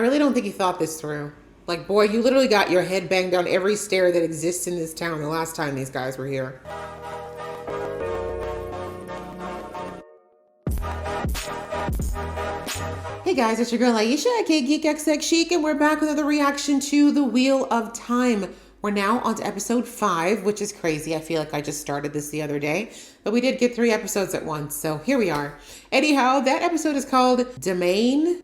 really don't think he thought this through. Like, boy, you literally got your head banged down every stair that exists in this town the last time these guys were here. Hey guys, it's your girl Aisha, aka Geek XX Chic, and we're back with another reaction to The Wheel of Time. We're now on to episode 5, which is crazy. I feel like I just started this the other day, but we did get 3 episodes at once, so here we are. Anyhow, that episode is called Damane,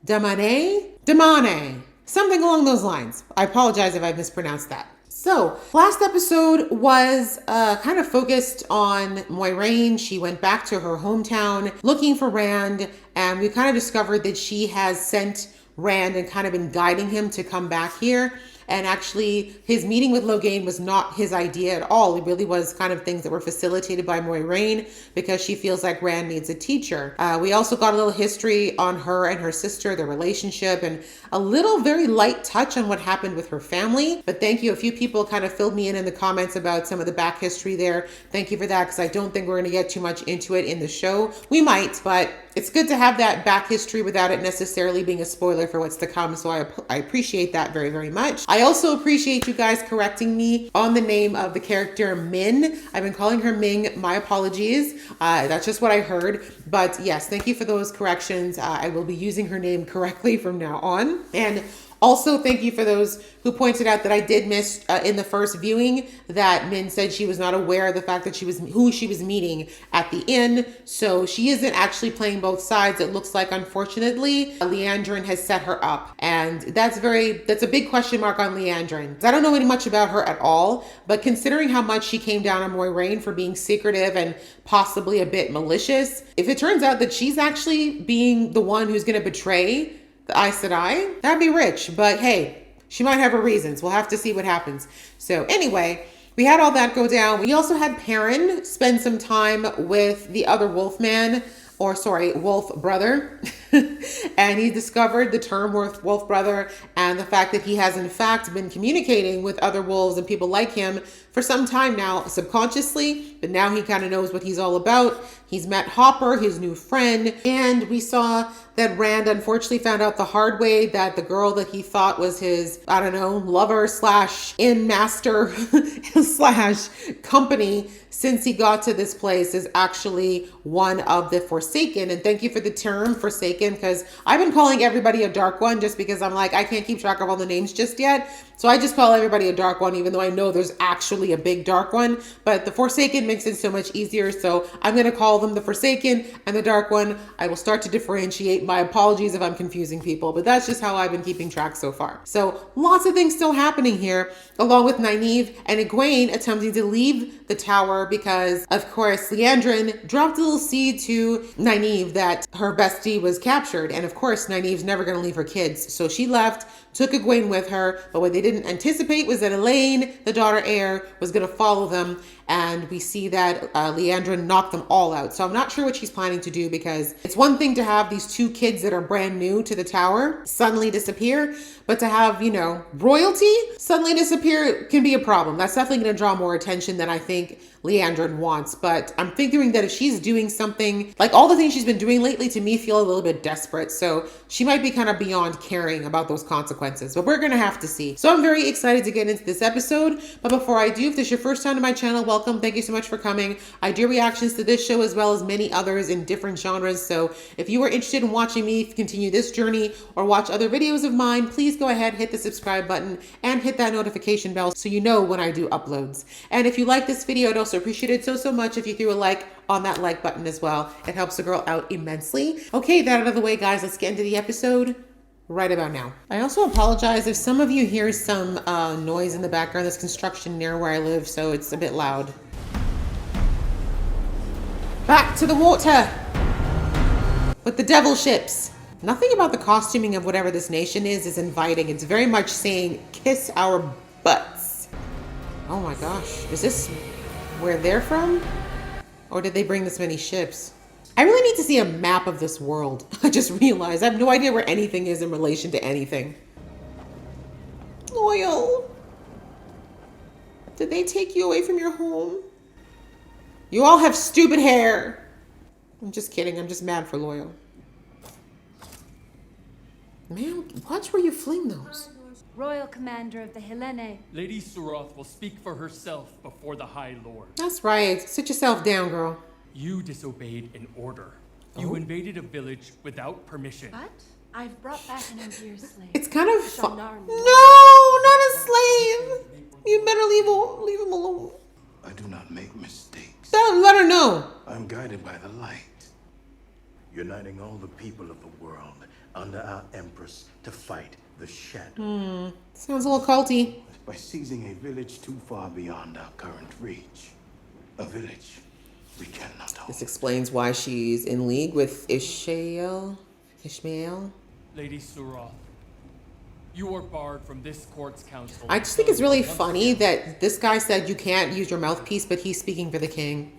something along those lines. I apologize if I mispronounced that. So, last episode was kind of focused on Moiraine. She went back to her hometown looking for Rand, and we kind of discovered that she has sent Rand and kind of been guiding him to come back here. And actually, his meeting with Logain was not his idea at all. It really was kind of things that were facilitated by Moiraine because she feels like Rand needs a teacher. We also got a little history on her and her sister, their relationship, and a little very light touch on what happened with her family. But thank you. A few people kind of filled me in the comments about some of the back history there. Thank you for that, because I don't think we're going to get too much into it in the show. We might, but it's good to have that back history without it necessarily being a spoiler for what's to come. So I appreciate that very, very much. I also appreciate you guys correcting me on the name of the character Min. I've been calling her Ming. My apologies. That's just what I heard. But yes, thank you for those corrections. I will be using her name correctly from now on. And also, thank you for those who pointed out that I did miss in the first viewing that Min said she was not aware of the fact that who she was meeting at the inn. So she isn't actually playing both sides. It looks like, unfortunately, Liandrin has set her up. And that's a big question mark on Liandrin. I don't know much about her at all, but considering how much she came down on Moiraine for being secretive and possibly a bit malicious, if it turns out that she's actually being the one who's going to betray the Aes Sedai, that'd be rich. But hey, she might have her reasons. We'll have to see what happens. So anyway, we had all that go down. We also had Perrin spend some time with the other wolf brother. And he discovered the term wolf brother and the fact that he has in fact been communicating with other wolves and people like him for some time now, subconsciously, but now he kind of knows what he's all about. He's met Hopper, his new friend, and we saw that Rand unfortunately found out the hard way that the girl that he thought was his, I don't know, lover slash inn master slash company since he got to this place is actually one of the Forsaken. And thank you for the term Forsaken, because I've been calling everybody a Dark One just because I'm like, I can't keep track of all the names just yet. So I just call everybody a Dark One, even though I know there's actually a big Dark One. But the Forsaken makes it so much easier. So I'm going to call them the Forsaken and the Dark One. I will start to differentiate. My apologies if I'm confusing people, but that's just how I've been keeping track so far. So lots of things still happening here, along with Nynaeve and Egwene attempting to leave the tower because, of course, Liandrin dropped a little seed to Nynaeve that her bestie was captured. And of course, Nynaeve's never going to leave her kids. So she left, took Egwene with her, but what they didn't anticipate was that Elaine, the daughter heir, was going to follow them. And we see that Liandrin knocked them all out. So I'm not sure what she's planning to do, because it's one thing to have these 2 kids that are brand new to the tower suddenly disappear, but to have, you know, royalty suddenly disappear can be a problem. That's definitely going to draw more attention than I think Liandrin wants. But I'm figuring that if she's doing something, like all the things she's been doing lately to me feel a little bit desperate. So she might be kind of beyond caring about those consequences, but we're going to have to see. So I'm very excited to get into this episode. But before I do, if this is your first time to my channel, welcome. Thank you so much for coming. I do reactions to this show as well as many others in different genres. So if you are interested in watching me continue this journey or watch other videos of mine, please go ahead, hit the subscribe button and hit that notification bell so you know when I do uploads. And if you like this video, I'd also appreciate it so much if you threw a like on that like button as well. It helps the girl out immensely. Okay, that out of the way, guys, let's get into the episode right about now. I also apologize if some of you hear some noise in the background. There's construction near where I live, so it's a bit loud. Back to the water with the devil ships. Nothing about the costuming of whatever this nation is inviting. It's very much saying, kiss our butts. Oh my gosh. Is this where they're from? Or did they bring this many ships? I really need to see a map of this world. I just realized I have no idea where anything is in relation to anything. Loyal. Did they take you away from your home? You all have stupid hair. I'm just kidding. I'm just mad for Loyal. Man, watch where you fling those. Royal Commander of the Hellene. Lady Suroth will speak for herself before the High Lord. That's right. Sit yourself down, girl. You disobeyed an order. You invaded a village without permission. What? I've brought back an Empire slave. It's kind of fun. Sharnar. No, not a slave. You better leave him alone. I do not make mistakes. Don't let her know. I'm guided by the light, uniting all the people of the world under our Empress to fight the shadow. Sounds a little culty. By seizing a village too far beyond our current reach. A village we cannot hold. This explains why she's in league with Ishmael. Lady Suroth, you are barred from this court's counsel. I just think it's really funny that this guy said you can't use your mouthpiece, but he's speaking for the king.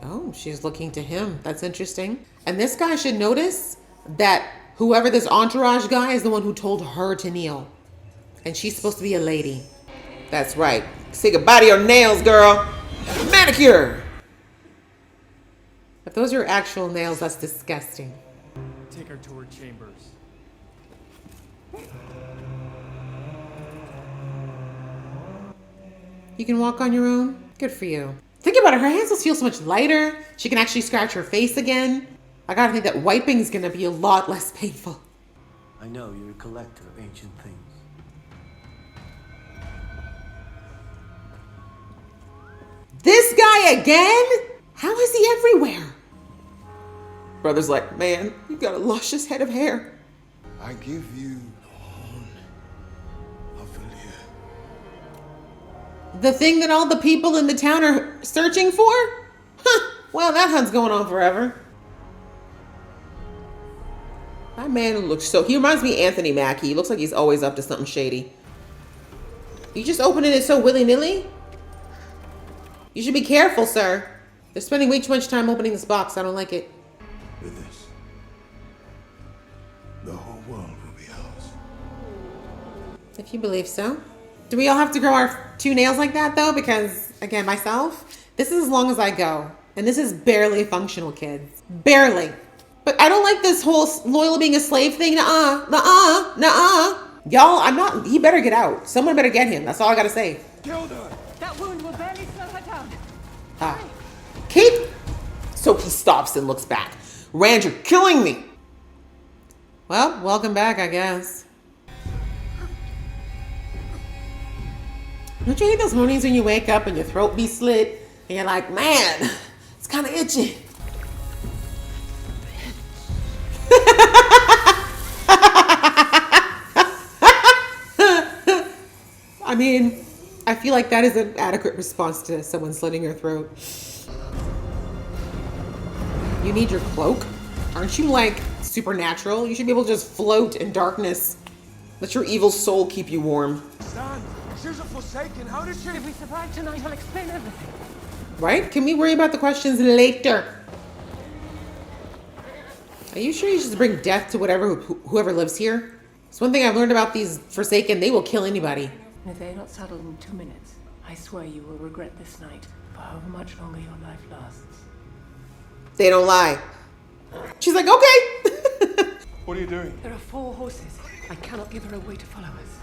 Oh, she's looking to him. That's interesting. And this guy should notice that whoever this entourage guy is the one who told her to kneel. And she's supposed to be a lady. That's right. Say goodbye to your nails, girl. Manicure. If those are actual nails, that's disgusting. Take her to her chambers. You can walk on your own? Good for you. Think about it. Her hands will feel so much lighter. She can actually scratch her face again. I gotta think that wiping is gonna be a lot less painful. I know you're a collector of ancient things. This guy again? How is he everywhere? Brother's like, man, you got a luscious head of hair. I give you the horn of Valir. The thing that all the people in the town are searching for? Huh. Well, that hunt's going on forever. That man looks so... He reminds me of Anthony Mackie. He looks like he's always up to something shady. You just opening it so willy-nilly? You should be careful, sir. They're spending way too much time opening this box. I don't like it. With this, the whole world will be ours. If you believe so. Do we all have to grow our 2 nails like that, though? Because, again, myself, this is as long as I go. And this is barely functional, kids. Barely. But I don't like this whole loyal being a slave thing. Nuh-uh. Nuh-uh. Nuh-uh. Y'all, I'm not... He better get out. Someone better get him. That's all I gotta say. Killed her! That wound will barely slow her down. Keep... So he stops and looks back. Rand, you're killing me. Well, welcome back, I guess. Don't you hate those mornings when you wake up and your throat be slit and you're like, man, it's kind of itchy. I mean, I feel like that is an adequate response to someone slitting your throat. You need your cloak? Aren't you like supernatural? You should be able to just float in darkness. Let your evil soul keep you warm. Stand! She's a Forsaken. How did she... If we survive tonight, I'll explain everything. Right? Can we worry about the questions later? Are you sure you just bring death to whoever lives here? It's one thing I've learned about these Forsaken. They will kill anybody. If they're not settled in 2 minutes, I swear you will regret this night for however much longer your life lasts. They don't lie. She's like, okay. What are you doing? There are 4 horses. I cannot give her away to follow us.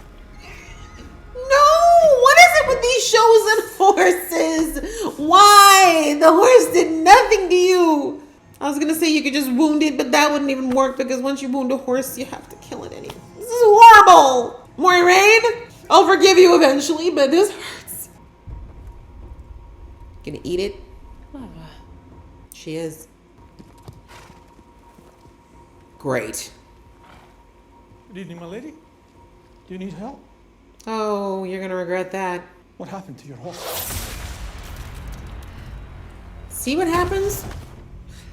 No! What is it with these shows and horses? Why? The horse did nothing to you. I was gonna say you could just wound it, but that wouldn't even work because once you wound a horse, you have to kill it anyway. This is horrible. Moiraine, I'll forgive you eventually, but this hurts. Gonna eat it? She is. Great. Good evening, my lady. Do you need help? Oh, you're gonna regret that. What happened to your horse? See what happens?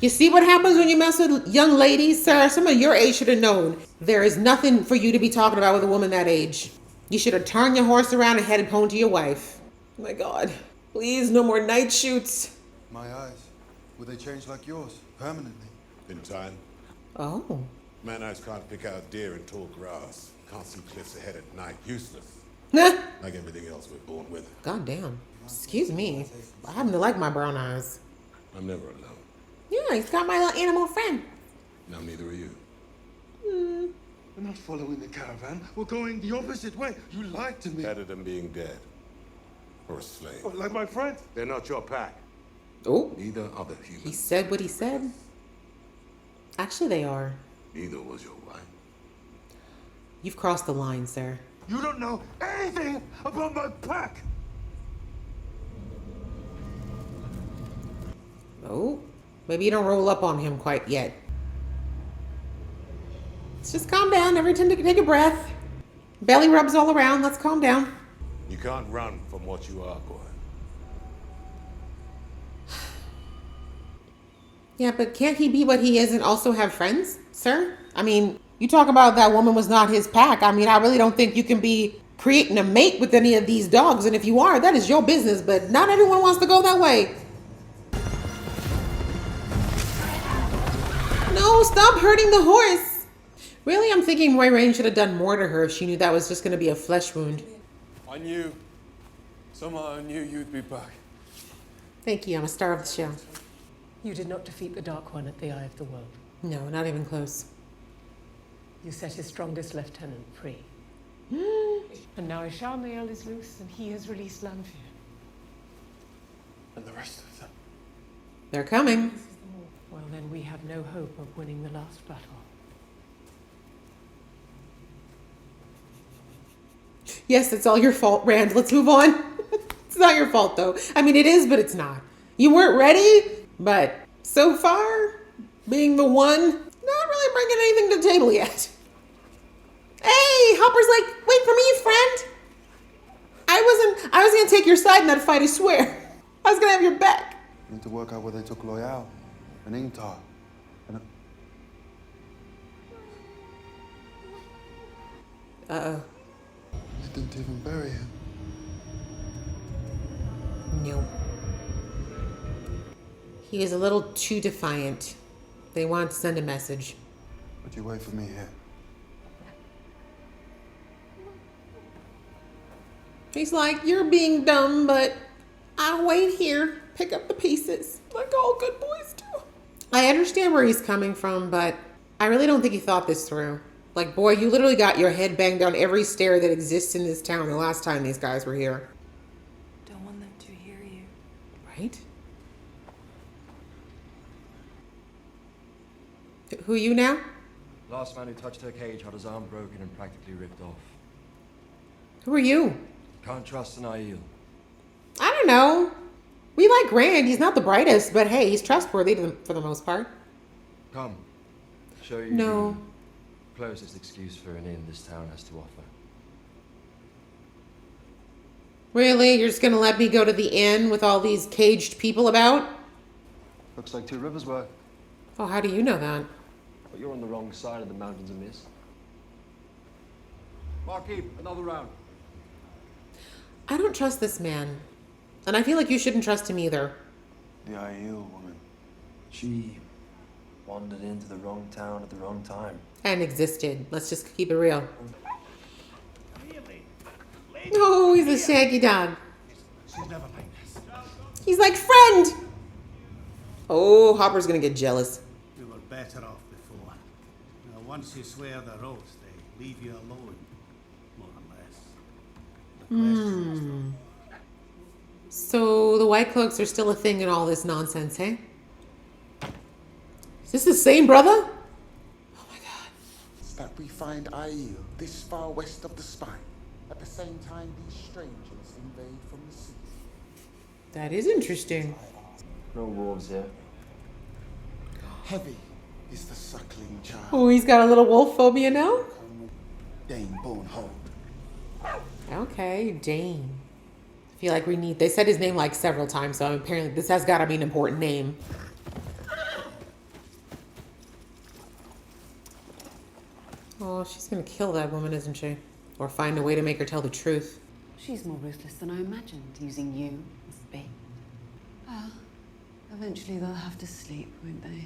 You see what happens when you mess with young ladies, sir? Some of your age should have known. There is nothing for you to be talking about with a woman that age. You should have turned your horse around and headed home to your wife. Oh my God. Please, no more night shoots. My eyes. Will they change like yours? Permanently? In time. Oh. Man eyes can't pick out deer in tall grass. Can't see cliffs ahead at night. Useless. Like everything else we're born with. God damn. Excuse me. I happen to like my brown eyes. I'm never alone. Yeah, he's got my little animal friend. Now neither are you. We're not following the caravan. We're going the opposite way. You lied to me. Better than being dead. Or a slave. Oh, like my friend. They're not your pack. Oh, Neither are the he humans. said what he said. Actually, they are. Neither was your wife. You've crossed the line, sir. You don't know anything about my pack. Oh, maybe you don't roll up on him quite yet. Let's just calm down. Every time to take a breath. Belly rubs all around. Let's calm down. You can't run from what you are, boy. Yeah, but can't he be what he is and also have friends, sir? I mean, you talk about that woman was not his pack. I mean, I really don't think you can be creating a mate with any of these dogs. And if you are, that is your business. But not everyone wants to go that way. No, stop hurting the horse. Really, I'm thinking Moiraine should have done more to her if she knew that was just going to be a flesh wound. I knew. Somehow I knew you'd be back. Thank you. I'm a star of the show. You did not defeat the Dark One at the Eye of the World. No, not even close. You set his strongest lieutenant free. And now Aiel is loose and he has released Lanfear. And the rest of them. They're coming. Well, then we have no hope of winning the last battle. Yes, it's all your fault, Rand. Let's move on. It's not your fault, though. I mean, it is, but it's not. You weren't ready, but so far, being the one, not really bringing anything to the table yet. Hey, Hopper's like, wait for me, friend. I was gonna take your side in that fight, I swear. I was gonna have your back. Need to work out where they took Loyal and Ingtar. And Uh-oh. they didn't even bury him. No. He is a little too defiant. They want to send a message. But you wait for me here. He's like, you're being dumb, but I'll wait here, pick up the pieces, like all good boys do. I understand where he's coming from, but I really don't think he thought this through. Like, boy, you literally got your head banged down every stair that exists in this town the last time these guys were here. Don't want them to hear you. Right? Who are you now? Last man who touched her cage had his arm broken and practically ripped off. Who are you? Can't trust an Aiel. I don't know. We like Rand. He's not the brightest, but hey, he's trustworthy for the most part. Come. Show you No. the closest excuse for an inn this town has to offer. Really? You're just gonna let me go to the inn with all these caged people about? Looks like 2 rivers work. Oh, how do you know that? But you're on the wrong side of the mountains of mist. Marquis, another round. I don't trust this man. And I feel like you shouldn't trust him either. The Aiel woman. She wandered into the wrong town at the wrong time. And existed. Let's just keep it real. Oh, he's a shaggy dog. She's never like this. He's like, friend! Oh, Hopper's gonna get jealous. We were better off before. Now, once you swear the oath, they leave you alone, more or less. The question So the White Cloaks are still a thing in all this nonsense, hey? Is this the same brother? Oh my god. That we find Aiel this far west of the Spine. At the same time, these strangers invade from the sea. That is interesting. No wolves here. Heavy is the suckling child. Oh, he's got a little wolf phobia now? Dame Bonehold. Okay, Dane. I feel like we need... They said his name like several times, so apparently this has got to be an important name. Oh, she's going to kill that woman, isn't she? Or find a way to make her tell the truth. She's more ruthless than I imagined, using you as bait. Well, eventually they'll have to sleep, won't they?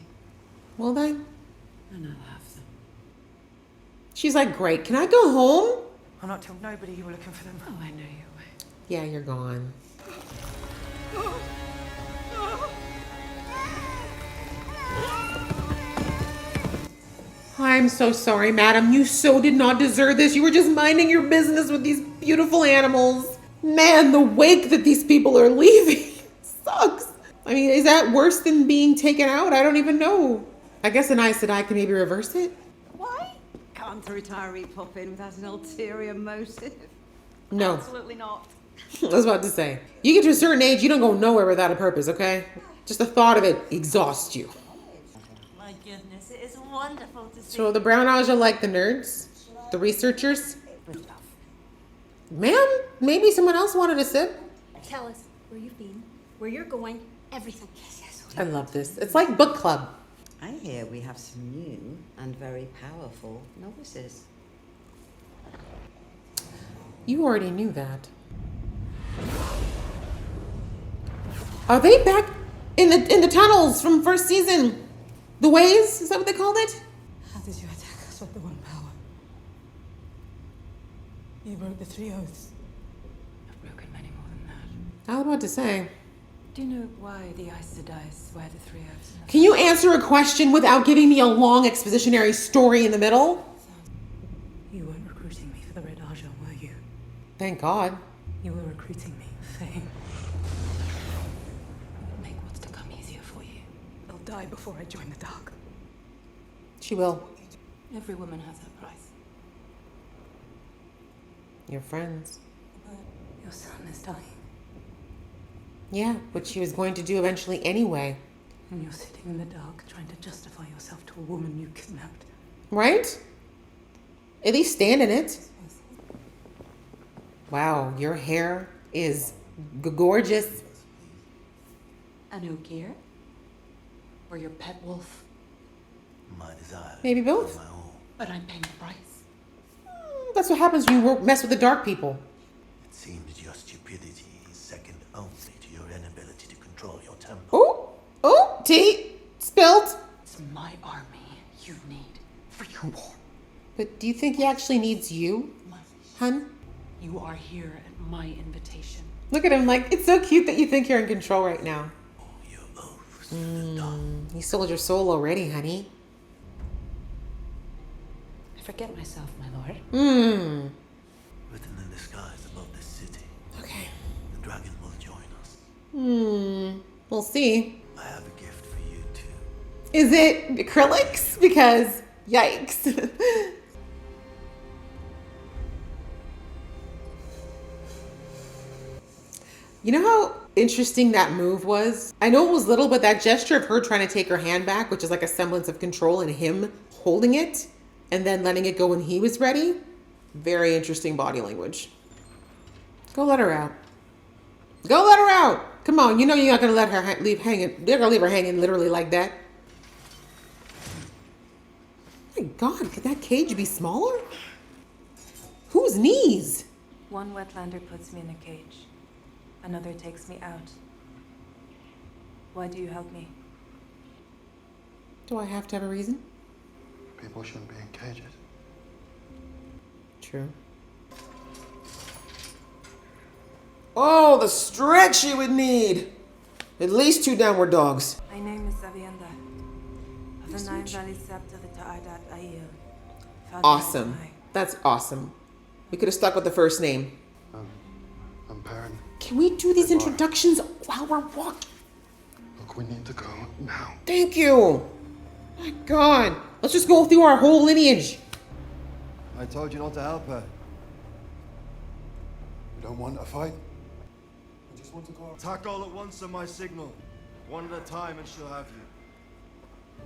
Will they? And I'll have them. She's like, great. Can I go home? I'll not tell nobody you were looking for them. Oh, I know you will. Yeah, you're gone. I'm so sorry, madam. You so did not deserve this. You were just minding your business with these beautiful animals. Man, the wake that these people are leaving sucks. I mean, is that worse than being taken out? I don't even know. I guess an Aes Sedai can maybe reverse it. Why? Can't a retiree pop in without an ulterior motive? No. Absolutely not. I was about to say, you get to a certain age, you don't go nowhere without a purpose, okay? Just the thought of it exhausts you. My goodness, it is wonderful to see. So the brown eyes are like the nerds, the researchers. Ma'am, maybe someone else wanted to sip. Tell us where you've been, where you're going, everything. Yes. I love this. It's like book club. I hear we have some new and very powerful novices. You already knew that. Are they back in the tunnels from first season? The ways? Is that what they called it? How did you attack us with the one power? You broke the 3 oaths. I've broken many more than that. I was about to say. Do you know why the Aes Sedai swear the 3 oaths? Can you answer a question without giving me a long expositionary story in the middle? You weren't recruiting me for the Red Argent, were you? Thank God. You were recruiting me, Faye. Make what's to come easier for you. I'll die before I join the Dark. She will. Every woman has her price. Your friends. Your son is dying. Yeah, but she was going to do eventually anyway. And you're sitting in the dark trying to justify yourself to a woman you kidnapped. Right? At least stand in it. Wow, your hair is gorgeous. A new gear? Or your pet wolf? My desire. Maybe both. But I'm paying the price. That's what happens when you mess with the dark people. It seems your stupidity is second only to your inability to control your temper. Oh, tea spilled. It's my army you need for your war. But do you think he actually needs you, hun? You are here at my invitation. Look at him like, it's so cute that you think you're in control right now. You sold your soul already, honey. I forget myself, my lord. Written in the skies above this city. Okay. The dragon will join us. We'll see. I have a gift for you too. Is it acrylics? Because, yikes. You know how interesting that move was? I know it was little, but that gesture of her trying to take her hand back, which is like a semblance of control, and him holding it and then letting it go when he was ready. Very interesting body language. Go let her out. Go let her out. Come on, you know you're not going to let her leave hanging. They're going to leave her hanging literally like that. Oh my God, could that cage be smaller? Whose knees? One wetlander puts me in a cage. Another takes me out. Why do you help me? Do I have to have a reason? People shouldn't be in cages. True. Oh, the stretch you would need. At least 2 downward dogs. My name is Aviendha. Of the 9 Valley Sept of the Ta'adat Aiel. Awesome. That's awesome. We could have stuck with the first name. I'm Perrin. Can we do these introductions while we're walking? Look, we need to go now. Thank you. My God. Let's just go through our whole lineage. I told you not to help her. You don't want a fight? I just want to go. Attack all at once on my signal. One at a time and she'll have you.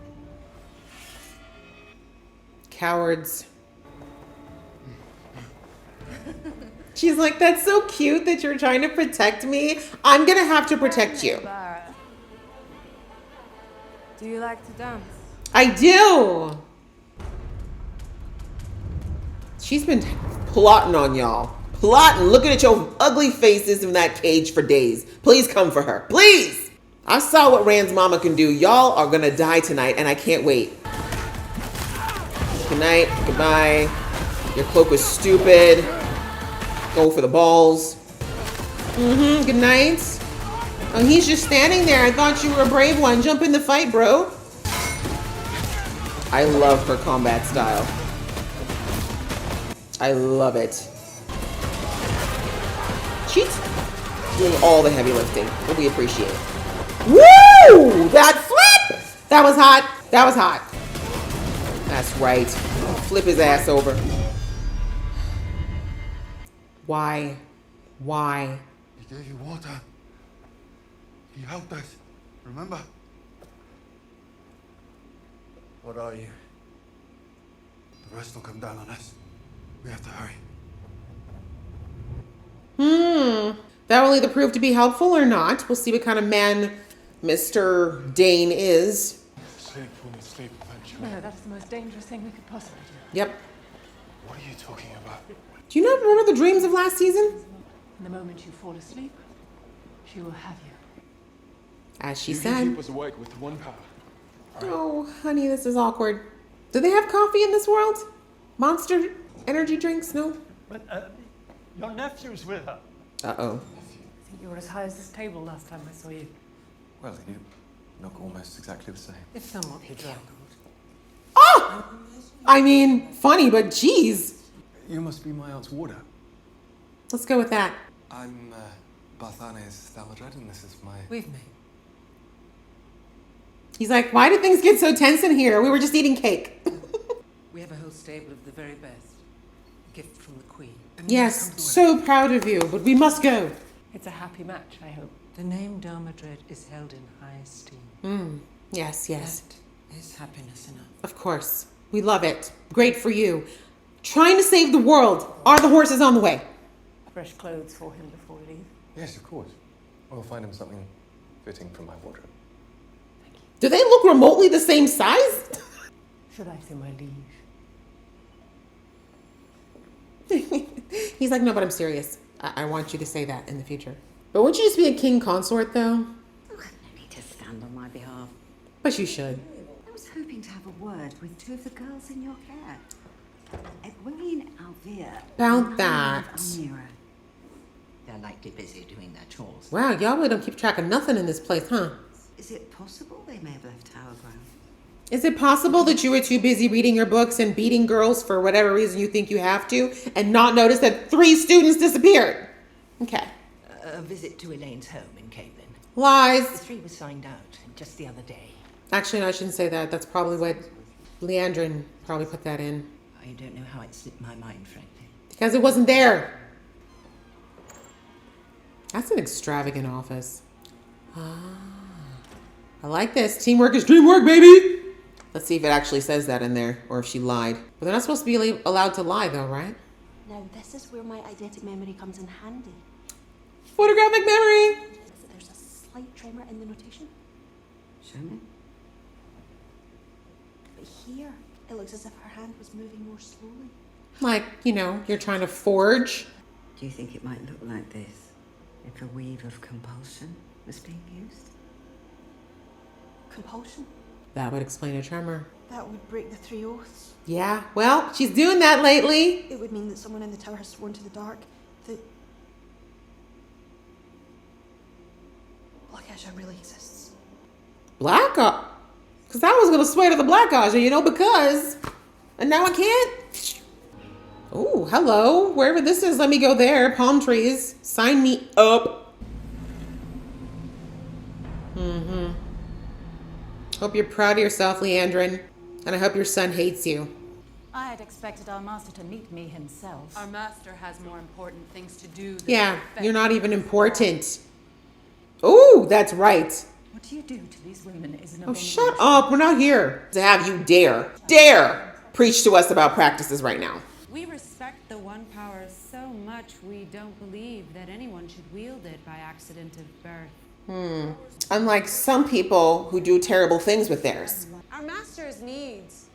Cowards. She's like, that's so cute that you're trying to protect me. I'm gonna have to protect you. Do you like to dance? I do. She's been plotting on y'all. Plotting, looking at your ugly faces in that cage for days. Please come for her. Please. I saw what Rand's mama can do. Y'all are gonna die tonight, and I can't wait. Good night. Goodbye. Your cloak was stupid. Go for the balls. Good night. Oh, he's just standing there. I thought you were a brave one. Jump in the fight, bro. I love her combat style. I love it. She's doing all the heavy lifting, but we appreciate it. Woo! That flip! That was hot. That was hot. That's right. Flip his ass over. Why? Why? He gave you water. He helped us. Remember? What are you? The rest will come down on us. We have to hurry. That will either prove to be helpful or not. We'll see what kind of man Mr. Dane is. Sleep when we sleep eventually. No, that's the most dangerous thing we could possibly do. Yep. What are you talking about? Do you not remember the dreams of last season? And the moment you fall asleep, she will have you. As she You can said. keep us awake with one power. Oh, honey, this is awkward. Do they have coffee in this world? Monster energy drinks? No? But your nephew's with her. Uh-oh. I think you were as high as this table last time I saw you. Well, they do look almost exactly the same. If somewhat bedraggled. Oh! I mean, funny, but geez. You must be my aunt's warder. Let's go with that. I'm Barthane's Thaladred, and this is my... We've met. He's like, why do things get so tense in here? We were just eating cake. We have a whole stable of the very best. A gift from the Queen. Yes, so proud of you, but we must go. It's a happy match, I hope. The name Damane is held in high esteem. Yes, yes. That is happiness enough. Of course. We love it. Great for you. Trying to save the world. Are the horses on the way? Fresh clothes for him before we leave. Yes, of course. We'll find him something fitting from my wardrobe. Do they look remotely the same size? Should I say my liege? He's like, no, but I'm serious. I want you to say that in the future. But wouldn't you just be a king consort, though? No need to stand on my behalf. But you should. I was hoping to have a word with two of the girls in your care. Egwene Alvia. About that. Almira. They're likely busy doing their chores. Wow, y'all really don't keep track of nothing in this place, huh? Is it possible they may have left Tower Ground? Is it possible that you were too busy reading your books and beating girls for whatever reason you think you have to and not notice that 3 students disappeared? Okay. A visit to Elaine's home in Caitlin. Lies. The 3 was signed out just the other day. Actually, no, I shouldn't say that. That's probably what Leandrin probably put that in. I don't know how it slipped my mind, frankly. Because it wasn't there. That's an extravagant office. I like this. Teamwork is dreamwork, baby. Let's see if it actually says that in there or if she lied. But they're not supposed to be allowed to lie, though, right? Now, this is where my eidetic memory comes in handy. Photographic memory. There's a slight tremor in the notation. Show me. But here, it looks as if her hand was moving more slowly. Like, you know, you're trying to forge. Do you think it might look like this if a weave of compulsion was being used? Compulsion? That would explain a tremor. That would break the 3 oaths. Yeah, well, she's doing that lately. It would mean that someone in the tower has sworn to the dark that Black Aisha really exists. Black Aisha? Because I was going to swear to the Black Aisha, you know, because... And now I can't? Oh, hello. Wherever this is, let me go there. Palm trees. Sign me up. Hope you're proud of yourself, Leandrin. And I hope your son hates you. I had expected our master to meet me himself. Our master has more important things to do than Yeah, you're not even important. Oh, that's right. What do you do to these women is an Oh, shut up. We're not here to have you dare preach to us about practices right now. We respect the one power so much we don't believe that anyone should wield it by accident of birth. Unlike some people who do terrible things with theirs. Our master's needs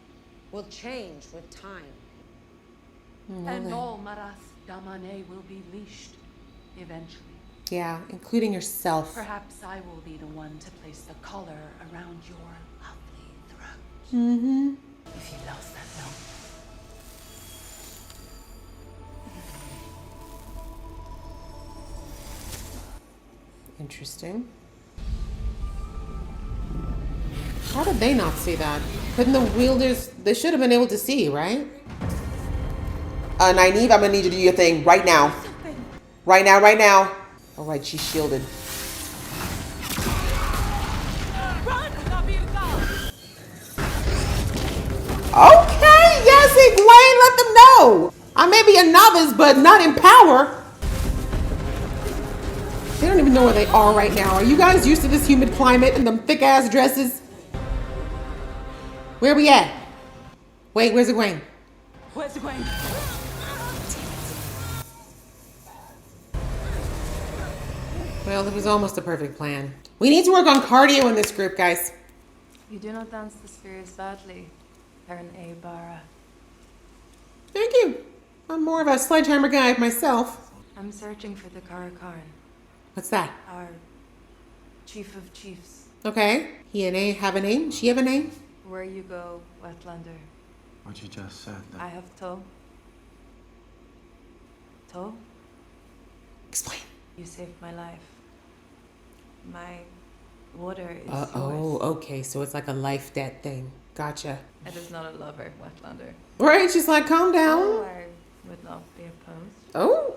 will change with time. And all Marath Damane will be leashed eventually. Yeah, including yourself. Perhaps I will be the one to place the collar around your lovely throat. If you last that long. Interesting. How did they not see that? Couldn't the wielders, they should have been able to see, right? Nynaeve, I'm gonna need you to do your thing right now. Right now, right now. All right, she's shielded. Okay, yes, Egwene, let them know. I may be a novice, but not in power. They don't even know where they are right now. Are you guys used to this humid climate and them thick ass dresses? Where we at? Wait, where's Egwene? Where's Egwene? Well, it was almost a perfect plan. We need to work on cardio in this group, guys. You do not dance the spheres badly, Perrin and Aviendha. Thank you. I'm more of a sledgehammer guy myself. I'm searching for the Karakarn, What's that? our chief of chiefs. Okay. He and A have a name? She have a name? Where you go, Wetlander. What you just said. I have Toe. Toe? Explain. You saved my life. My water is Oh, okay. So it's like a life-death thing. Gotcha. It is not a lover, Wetlander. Right, she's like, calm down. Oh, I would not be opposed. Oh,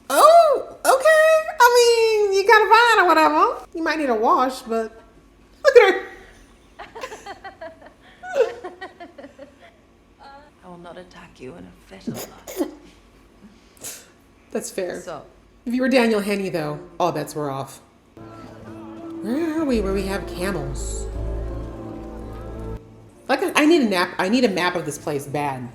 okay. I mean, you got a vine or whatever. You might need a wash, but look at her. I will not attack you in a fit of lust. That's fair. So, If you were Daniel Henney, though, all bets were off. Where are we? Where we have camels? Like, I need a nap. I need a map of this place bad.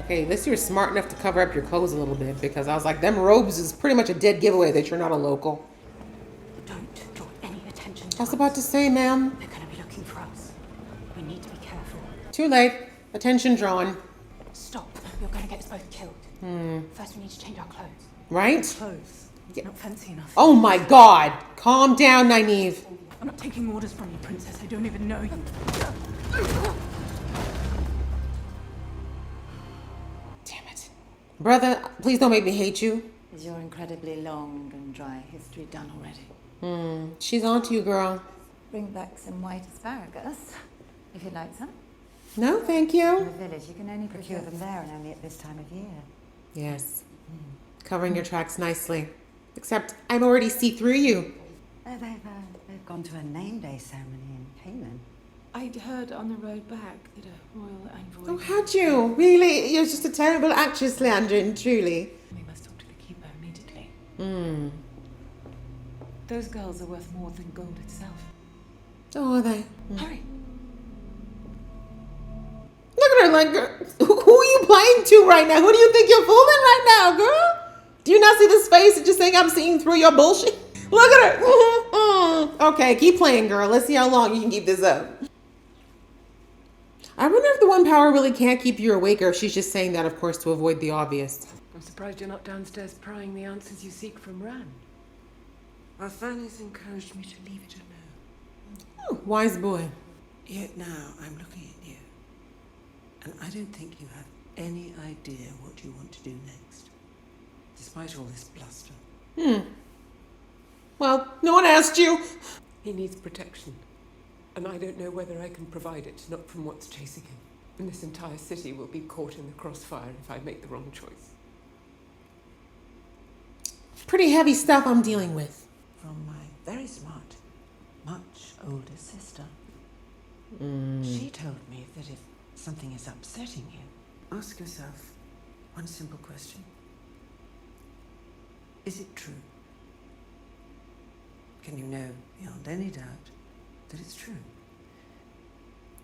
Okay, at least you're smart enough to cover up your clothes a little bit, because I was like, them robes is pretty much a dead giveaway that you're not a local. Don't draw any attention to I was about to say, ma'am. They're going to be looking for us. We need to be careful. Too late. Attention drawn. Stop. You're going to get us both killed. First, we need to change our clothes. Right? Clothes? Yeah. Not fancy enough. Oh my god. Calm down, Nynaeve. I'm not taking orders from you, Princess. I don't even know you. Damn it. Brother, please don't make me hate you. Is your incredibly long and dry history done already? She's on to you, girl. Bring back some white asparagus, if you'd like some. No, thank In you. the village, you can only procure them there and only at this time of year. Yes. Covering your tracks nicely. Except I'm already see through you. They've gone to a name day ceremony in Canaan. I'd heard on the road back that a royal envoy... Oh, had you? Really? You're just a terrible actress, Leandrin, truly. We must talk to the keeper immediately. Those girls are worth more than gold itself. Oh, are they? Hurry. Look at her like, girl, who are you playing to right now? Who do you think you're fooling right now, girl? Do you not see this face and just think I'm seeing through your bullshit? Look at her. Okay, keep playing, girl. Let's see how long you can keep this up. I wonder if the one power really can't keep you awake, or if she's just saying that, of course, to avoid the obvious. I'm surprised you're not downstairs prying the answers you seek from Ran. Arthani's encouraged me to leave it alone. Oh, wise boy. Yet now I'm looking at you, and I don't think you have any idea what you want to do next, despite all this bluster. Well, no one asked you. He needs protection, and I don't know whether I can provide it, not from what's chasing him. And this entire city will be caught in the crossfire if I make the wrong choice. Pretty heavy stuff I'm dealing with. From my very smart, much older sister. She told me that if something is upsetting you, ask yourself one simple question. Is it true? Can you know beyond any doubt that it's true?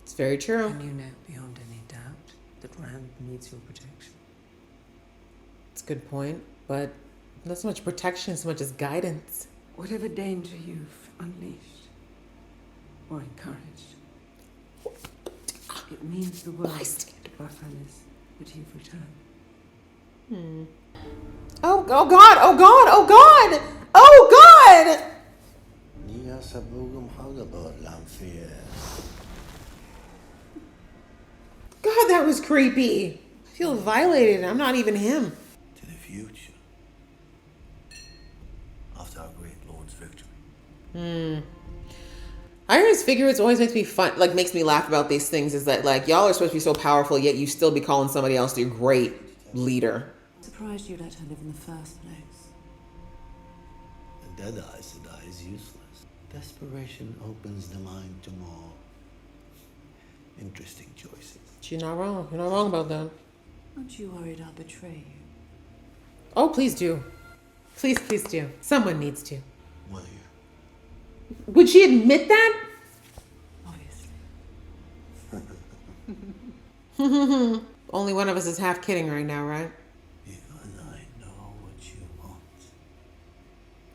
It's very true. Can you know beyond any doubt that Rand needs your protection? It's a good point, but not so much protection so much as guidance. Whatever danger you've unleashed or encouraged, it means the world to Barthanes that you've returned. Oh God! Oh God! Oh God! Oh God! God, that was creepy. I feel violated. I'm not even him. To the future. After our great Lord's victory. I always figure it's always makes me fun, like makes me laugh about these things is that like y'all are supposed to be so powerful, yet you still be calling somebody else your great leader. Surprised you let her live in the first place. A dead Aes Sedai is useless. Desperation opens the mind to more interesting choices. She's not wrong. You're not wrong about that. Aren't you worried I'll betray you? Oh, please do. Please do. Someone needs to. Will you? Would she admit that? Obviously. Only one of us is half kidding right now, right? You and I know what you want.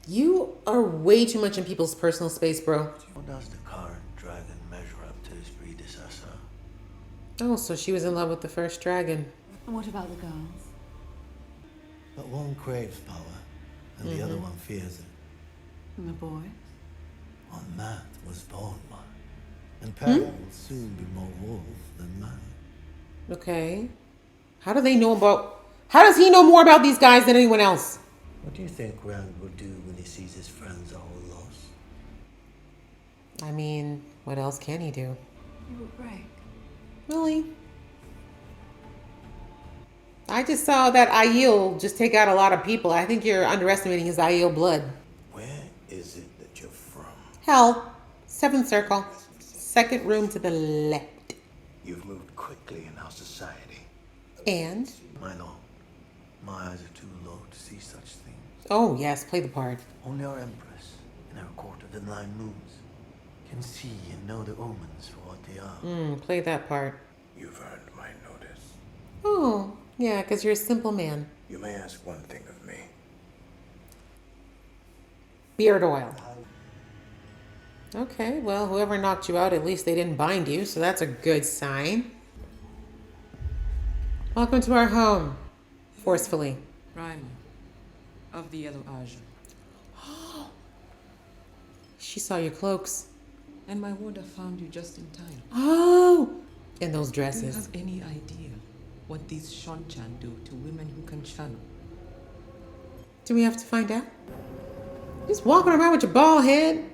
You are way too much in people's personal space, bro. How does the current dragon measure up to his predecessor? Oh, so she was in love with the first dragon. And what about the girls? But one craves power, and the other one fears it. And the boy? On that was born one. And Perrin will soon be more wolf than man. Okay. How do they know about... How does he know more about these guys than anyone else? What do you think Rand will do when he sees his friends are all lost? I mean, what else can he do? He will break. Really? I just saw that Aiel just take out a lot of people. I think you're underestimating his Aiel blood. Where is it that you're from? Hell. 7th circle. Second room to the left. You've moved quickly in our society. And? My lord, my eyes are too low to see such things. Oh, yes. Play the part. Only our empress, in her court of the 9 moons, can see and know the omens for what they are. Play that part. You've earned my notice. Oh, yeah, because you're a simple man. You may ask one thing of me. Beard oil. Okay, well, whoever knocked you out, at least they didn't bind you, so that's a good sign. Welcome to our home. Forcefully. Primal of the Yellow Aja. She saw your cloaks. And my warder found you just in time. Oh! In those Do you dresses. have any idea what these Shonchan do to women who can channel? Do we have to find out? Just walking around with your bald head.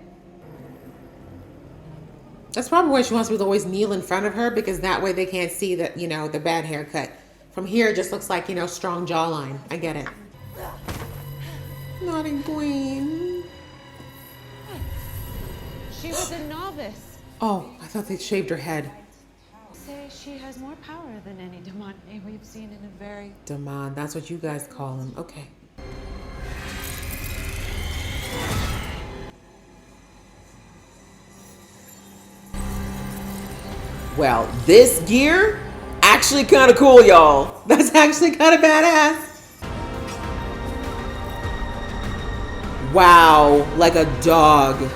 That's probably why she wants me to always kneel in front of her, because that way they can't see that, you know, the bad haircut. From here, it just looks like, you know, strong jawline. I get it. Naughty Queen. She was a novice. Oh, I thought they shaved her head. Say she has more power than any Damane we've seen in a very... Damane, that's what you guys call him. Okay. Well, this gear, actually kind of cool, y'all. That's actually kind of badass. Wow, like a dog.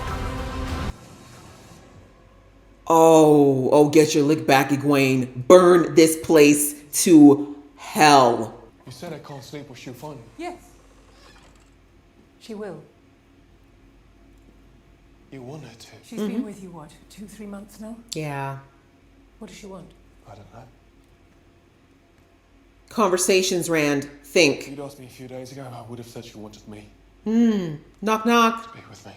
Oh, get your lick back, Egwene. Burn this place to hell. You said I can't sleep with Shufan. Yes. She will. You want her to? She's been with you, what, 2-3 months now? Yeah. What does she want? I don't know. Conversations, Rand. If Think. you'd asked me a few days ago, I would have said she wanted me. Knock, knock. Speak with me.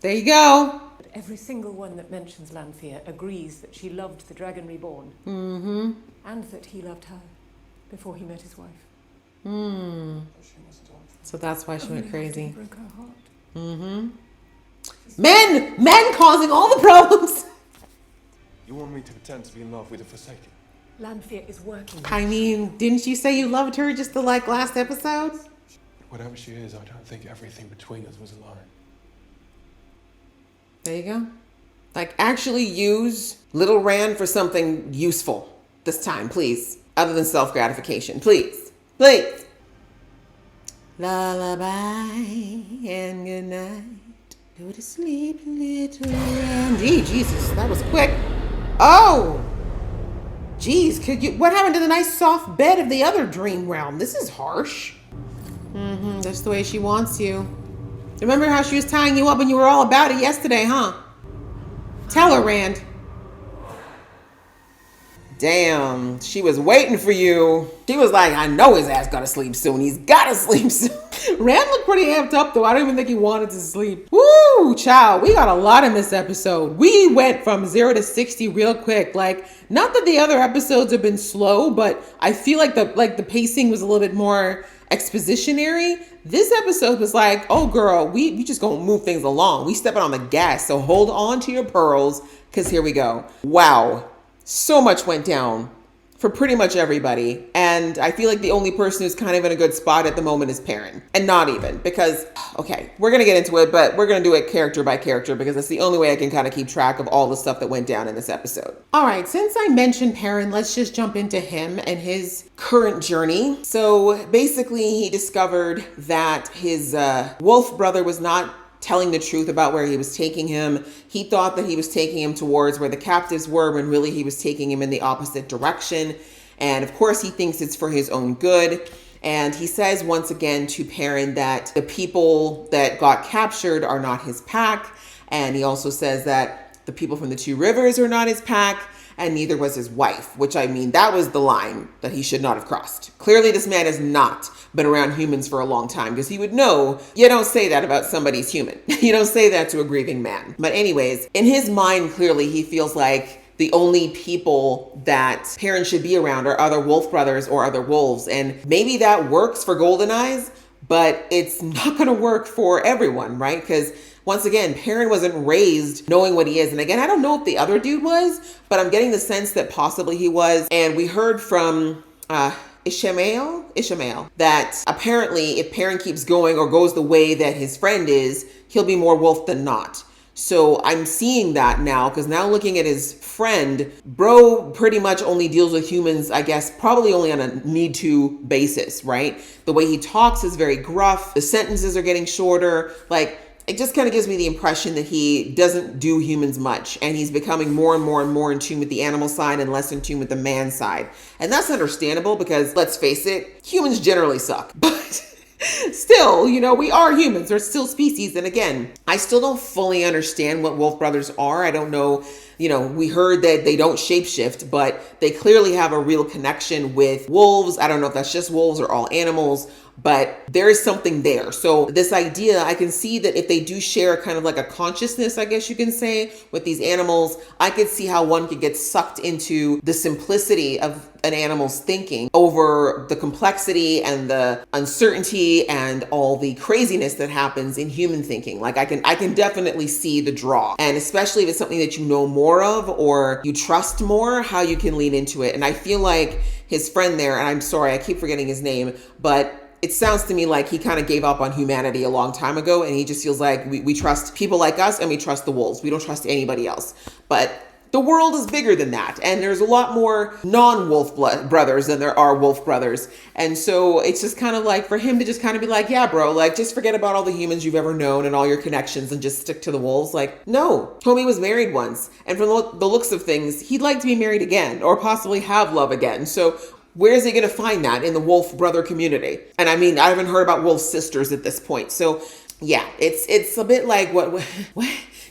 There you go. But every single one that mentions Lanfear agrees that she loved the Dragon Reborn. And that he loved her before he met his wife. So that's why she went crazy. Broke her heart. Men causing all the problems. You want me to pretend to be in love with a Forsaken? Lanfear is working. I mean, didn't you say you loved her just the last episode? Whatever she is, I don't think everything between us was a lie. There you go. Like, actually use Little Rand for something useful this time, please. Other than self-gratification. Please. Please. Lullaby and good night. Go to sleep, little Randy. Jesus, that was quick. Oh! Jeez, what happened to the nice soft bed of the other dream realm? This is harsh. That's the way she wants you. Remember how she was tying you up and you were all about it yesterday, huh? Tell her, Rand. Damn, she was waiting for you. She was like, I know his ass gotta sleep soon. He's gotta sleep soon. Rand looked pretty amped up though. I don't even think he wanted to sleep. Woo, child, we got a lot in this episode. We went from 0 to 60 real quick. Like, not that the other episodes have been slow, but I feel like the pacing was a little bit more expositionary. This episode was like, oh girl, we just gonna move things along. We stepping on the gas. So hold on to your pearls, because here we go. Wow. So much went down for pretty much everybody. And I feel like the only person who's kind of in a good spot at the moment is Perrin. And not even, because, okay, we're going to get into it, but we're going to do it character by character because that's the only way I can kind of keep track of all the stuff that went down in this episode. All right, since I mentioned Perrin, let's just jump into him and his current journey. So basically, he discovered that his wolf brother was not telling the truth about where he was taking him. He thought that he was taking him towards where the captives were, when really he was taking him in the opposite direction. And of course, he thinks it's for his own good. And he says once again to Perrin that the people that got captured are not his pack. And he also says that the people from the Two Rivers are not his pack, and neither was his wife, which, I mean, that was the line that he should not have crossed. Clearly, this man has not been around humans for a long time, because he would know you don't say that about somebody's human. You don't say that to a grieving man. But anyways, in his mind, clearly, he feels like the only people that Perrin should be around are other wolf brothers or other wolves. And maybe that works for Golden Eyes, but it's not going to work for everyone, right? Because once again, Perrin wasn't raised knowing what he is. And again, I don't know if the other dude was, but I'm getting the sense that possibly he was. And we heard from Ishmael, that apparently if Perrin keeps going or goes the way that his friend is, he'll be more wolf than not. So I'm seeing that now, because now looking at his friend, bro pretty much only deals with humans, I guess, probably only on a need-to basis, right? The way he talks is very gruff. The sentences are getting shorter. Like, it just kind of gives me the impression that he doesn't do humans much, and he's becoming more and more and more in tune with the animal side and less in tune with the man side. And that's understandable because, let's face it, humans generally suck. But still, you know, we are humans. We're still species. And again, I still don't fully understand what wolf brothers are. I don't know. You know, we heard that they don't shapeshift, but they clearly have a real connection with wolves. I don't know if that's just wolves or all animals, but there is something there. So this idea, I can see that if they do share kind of like a consciousness, I guess you can say, with these animals, I could see how one could get sucked into the simplicity of an animal's thinking over the complexity and the uncertainty and all the craziness that happens in human thinking. Like I can definitely see the draw. And especially if it's something that you know more of or you trust more, how you can lean into it. And I feel like his friend there, and I'm sorry, I keep forgetting his name, but it sounds to me like he kind of gave up on humanity a long time ago, and he just feels like we trust people like us and we trust the wolves. We don't trust anybody else. But the world is bigger than that, and there's a lot more non-wolf brothers than there are wolf brothers. And so it's just kind of like for him to just kind of be like, yeah, bro, like just forget about all the humans you've ever known and all your connections and just stick to the wolves. Like, no, homie was married once. And from the looks of things, he'd like to be married again or possibly have love again. So where's he going to find that in the wolf brother community? And I mean, I haven't heard about wolf sisters at this point. So yeah, it's a bit like what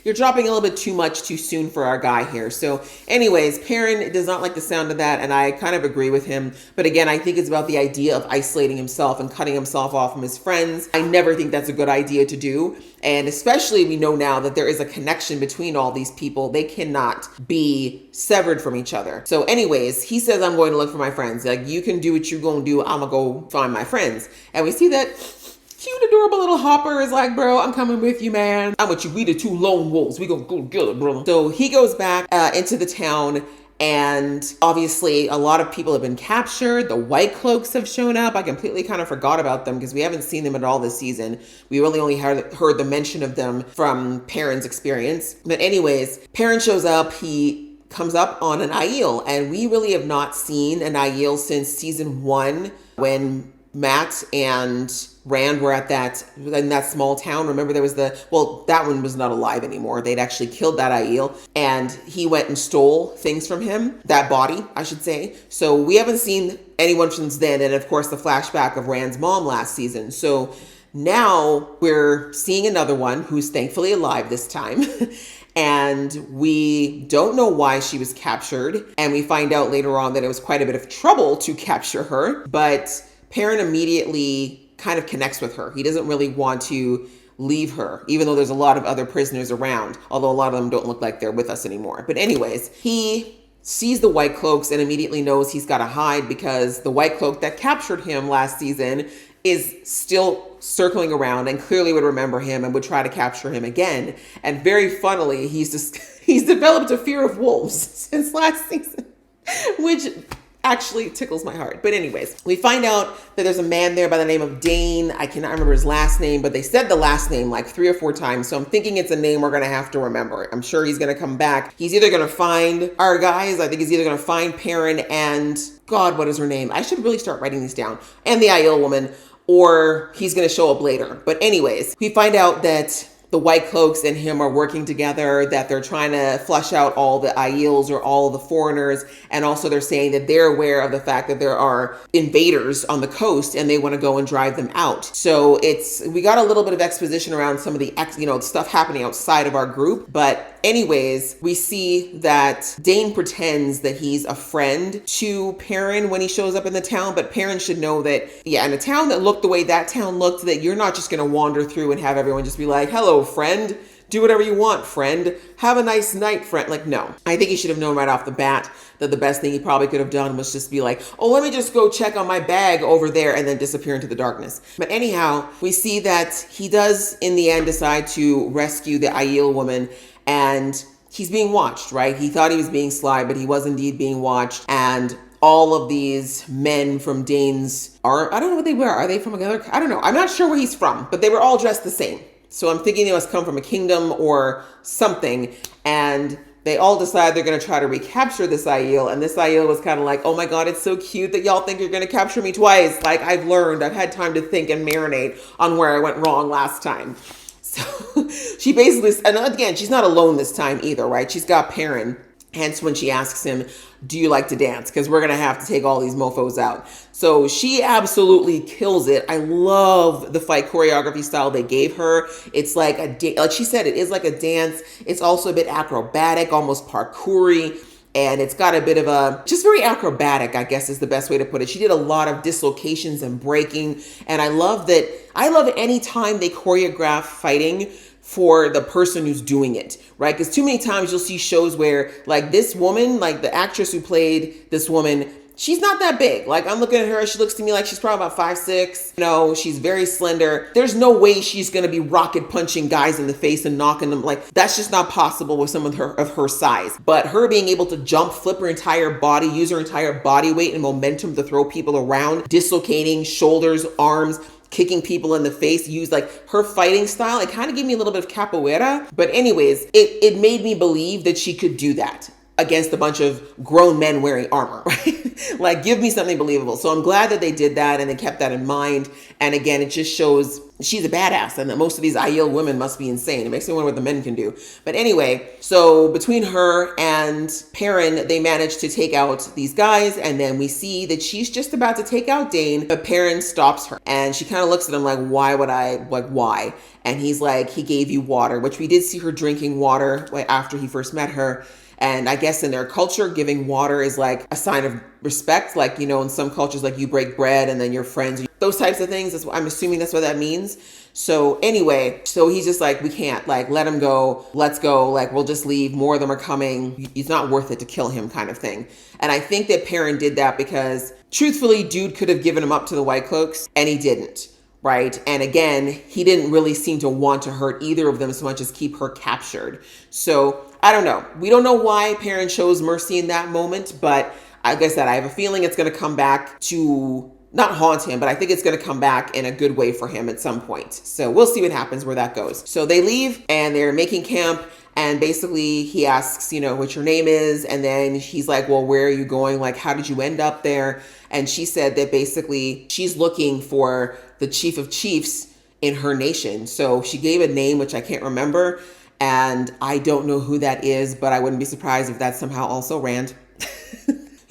you're dropping a little bit too much too soon for our guy here. So anyways, Perrin does not like the sound of that, and I kind of agree with him. But again, I think it's about the idea of isolating himself and cutting himself off from his friends. I never think that's a good idea to do. And especially we know now that there is a connection between all these people. They cannot be severed from each other. So anyways, he says, I'm going to look for my friends. Like, you can do what you're going to do. I'm going to go find my friends. And we see that cute, adorable little Hopper is like, bro, I'm coming with you, man. I'm with you. We the two lone wolves. We gonna go together, brother. So he goes back into the town, and obviously a lot of people have been captured. The White Cloaks have shown up. I completely kind of forgot about them because we haven't seen them at all this season. We really only heard the mention of them from Perrin's experience. But anyways, Perrin shows up. He comes up on an Aiel, and we really have not seen an Aiel since season 1 when Matt and Rand were in that small town. Remember there was that one was not alive anymore. They'd actually killed that Aiel, and he went and stole things from him, that body, I should say. So we haven't seen anyone since then. And of course the flashback of Rand's mom last season. So now we're seeing another one who's thankfully alive this time. And we don't know why she was captured. And we find out later on that it was quite a bit of trouble to capture her. But Perrin immediately kind of connects with her. He doesn't really want to leave her, even though there's a lot of other prisoners around, although a lot of them don't look like they're with us anymore. But anyways, he sees the White Cloaks and immediately knows he's got to hide because the White Cloak that captured him last season is still circling around and clearly would remember him and would try to capture him again. And very funnily, he's developed a fear of wolves since last season, which actually tickles my heart. But anyways, we find out that there's a man there by the name of Dane. I cannot remember his last name, but they said the last name like 3 or 4 times. So I'm thinking it's a name we're going to have to remember. I'm sure he's going to come back. He's either going to find our guys. I think he's either going to find Perrin and God, what is her name? I should really start writing these down. And the Aiel woman, or he's going to show up later. But anyways, we find out that the White Cloaks and him are working together, that they're trying to flush out all the Aiels or all of the foreigners. And also they're saying that they're aware of the fact that there are invaders on the coast and they want to go and drive them out. So we got a little bit of exposition around some of the, stuff happening outside of our group. But anyways, we see that Dane pretends that he's a friend to Perrin when he shows up in the town, but Perrin should know that, in a town that looked the way that town looked, that you're not just going to wander through and have everyone just be like, hello, friend. Do whatever you want, friend. Have a nice night, friend. Like, no. I think he should have known right off the bat that the best thing he probably could have done was just be like, oh, let me just go check on my bag over there and then disappear into the darkness. But anyhow, we see that he does in the end decide to rescue the Aiel woman, and he's being watched, right? He thought he was being sly, but he was indeed being watched. And all of these men from Dane's I don't know what they were. Are they from another? I don't know. I'm not sure where he's from, but they were all dressed the same. So I'm thinking they must come from a kingdom or something. And they all decide they're going to try to recapture this Aiel. And this Aiel was kind of like, oh my God, it's so cute that y'all think you're going to capture me twice. Like, I've had time to think and marinate on where I went wrong last time. So she basically, and again, she's not alone this time either, right? She's got Perrin. Hence when she asks him, do you like to dance? Because we're going to have to take all these mofos out. So she absolutely kills it. I love the fight choreography style they gave her. It's like like she said, it is like a dance. It's also a bit acrobatic, almost parkour-y. And it's got a bit of just very acrobatic, I guess is the best way to put it. She did a lot of dislocations and breaking. And I love any time they choreograph fighting for the person who's doing it, right? Because too many times you'll see shows where like this woman, like the actress who played this woman, she's not that big. Like I'm looking at her, she looks to me like she's probably about 5'6". She's very slender. There's no way she's gonna be rocket punching guys in the face and knocking them. Like that's just not possible with someone of her size. But her being able to jump, flip her entire body, use her entire body weight and momentum to throw people around, dislocating shoulders, arms, kicking people in the face, use like her fighting style. It kind of gave me a little bit of capoeira. But anyways, it made me believe that she could do that against a bunch of grown men wearing armor, right? Like give me something believable. So I'm glad that they did that and they kept that in mind. And again, it just shows she's a badass and that most of these Aiel women must be insane. It makes me wonder what the men can do. But anyway, so between her and Perrin, they managed to take out these guys. And then we see that she's just about to take out Dane, but Perrin stops her. And she kind of looks at him like, why? And he's like, he gave you water, which we did see her drinking water after he first met her. And I guess in their culture, giving water is like a sign of respect. Like, in some cultures, like you break bread and then you're friends, those types of things. I'm assuming that's what that means. So anyway, so he's just like, we can't, like, let him go. Let's go. Like, we'll just leave. More of them are coming. It's not worth it to kill him kind of thing. And I think that Perrin did that because truthfully, dude could have given him up to the White Cloaks and he didn't. Right. And again, he didn't really seem to want to hurt either of them so much as keep her captured. So I don't know. We don't know why Perrin shows mercy in that moment. But like I said, I have a feeling it's going to come back to not haunt him, but I think it's going to come back in a good way for him at some point. So we'll see what happens where that goes. So they leave and they're making camp. And basically he asks, what your name is. And then he's like, well, where are you going? Like, how did you end up there? And she said that basically she's looking for the chief of chiefs in her nation. So she gave a name, which I can't remember. And I don't know who that is, but I wouldn't be surprised if that's somehow also Rand.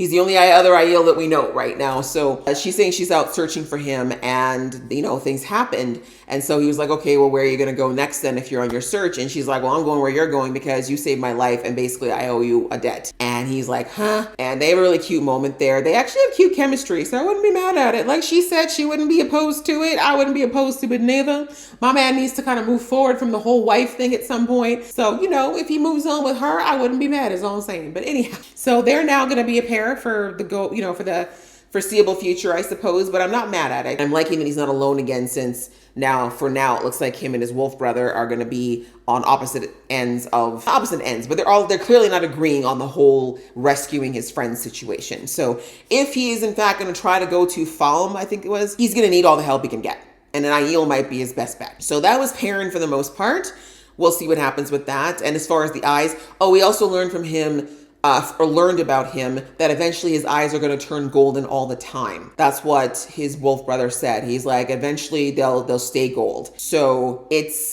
He's the only other Aiel that we know right now. So she's saying she's out searching for him, and things happened. And so he was like, okay, well, where are you going to go next then if you're on your search? And she's like, well, I'm going where you're going because you saved my life and basically I owe you a debt. And he's like, huh? And they have a really cute moment there. They actually have cute chemistry, so I wouldn't be mad at it. Like she said, she wouldn't be opposed to it. I wouldn't be opposed to it neither. My man needs to kind of move forward from the whole wife thing at some point. So, if he moves on with her, I wouldn't be mad, is all I'm saying. But anyhow, so they're now going to be a pair for the foreseeable future, I suppose, but I'm not mad at it. I'm liking that he's not alone again, since for now it looks like him and his wolf brother are going to be on opposite ends, but they're clearly not agreeing on the whole rescuing his friend situation. So if he is in fact going to try to go to Falm, I think it was, he's going to need all the help he can get. And an Aiel might be his best bet. So that was Perrin for the most part. We'll see what happens with that. And as far as the eyes, we also learned from him learned about him that eventually his eyes are going to turn golden all the time. That's what his wolf brother said. He's like, eventually they'll stay gold. So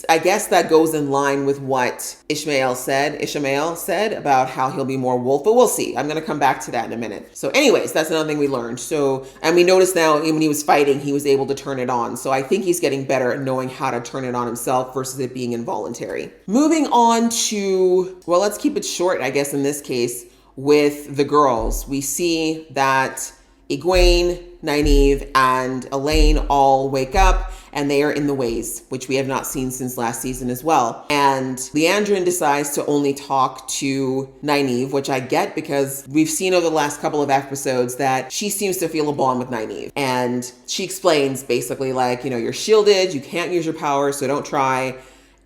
I guess that goes in line with what Ishmael said about how he'll be more wolf, but we'll see. I'm going to come back to that in a minute. So anyways, that's another thing we learned. So, and we noticed now when he was fighting, he was able to turn it on. So I think he's getting better at knowing how to turn it on himself versus it being involuntary. Moving on to, let's keep it short, I guess, in this case. With the girls, we see that Egwene, Nynaeve, and Elaine all wake up and they are in the ways, which we have not seen since last season as well. And Liandrin decides to only talk to Nynaeve, which I get because we've seen over the last couple of episodes that she seems to feel a bond with Nynaeve. And she explains basically like, you're shielded, you can't use your power, so don't try.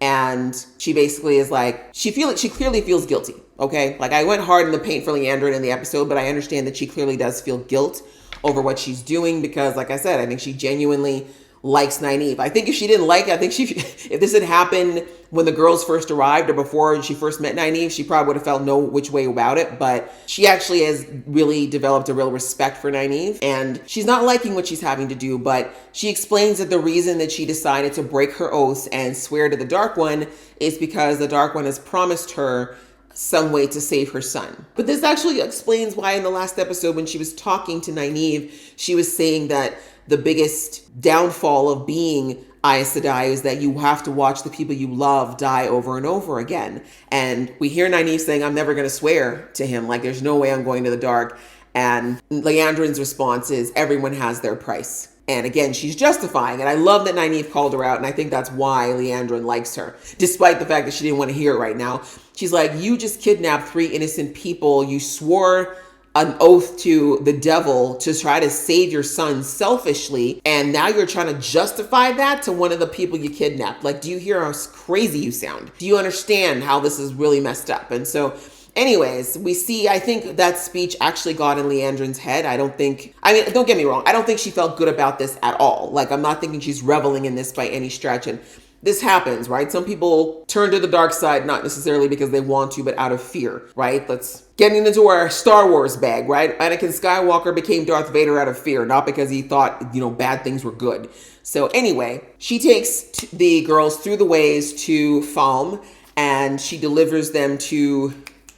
And she basically is like, she clearly feels guilty. Okay, like I went hard in the paint for Liandrin in the episode, but I understand that she clearly does feel guilt over what she's doing because, like I said, I think she genuinely likes Nynaeve. I think if she didn't like it, if this had happened when the girls first arrived or before she first met Nynaeve, she probably would have felt no which way about it. But she actually has really developed a real respect for Nynaeve, and she's not liking what she's having to do, but she explains that the reason that she decided to break her oaths and swear to the Dark One is because the Dark One has promised her some way to save her son. But this actually explains why in the last episode when she was talking to Nynaeve, she was saying that the biggest downfall of being Aes Sedai is that you have to watch the people you love die over and over again. And we hear Nynaeve saying, I'm never going to swear to him. Like, there's no way I'm going to the dark. And Liandrin's response is, everyone has their price. And again, she's justifying. And I love that Nynaeve called her out. And I think that's why Liandrin likes her, despite the fact that she didn't want to hear it right now. She's like, you just kidnapped 3 innocent people. You swore an oath to the devil to try to save your son selfishly. And now you're trying to justify that to one of the people you kidnapped. Like, do you hear how crazy you sound? Do you understand how this is really messed up? And so anyways, we see, I think that speech actually got in Liandrin's head. Don't get me wrong. I don't think she felt good about this at all. Like, I'm not thinking she's reveling in this by any stretch. And this happens, right? Some people turn to the dark side, not necessarily because they want to, but out of fear, right? Let's get into our Star Wars bag, right? Anakin Skywalker became Darth Vader out of fear, not because he thought, bad things were good. So anyway, she takes the girls through the ways to Falm, and she delivers them to,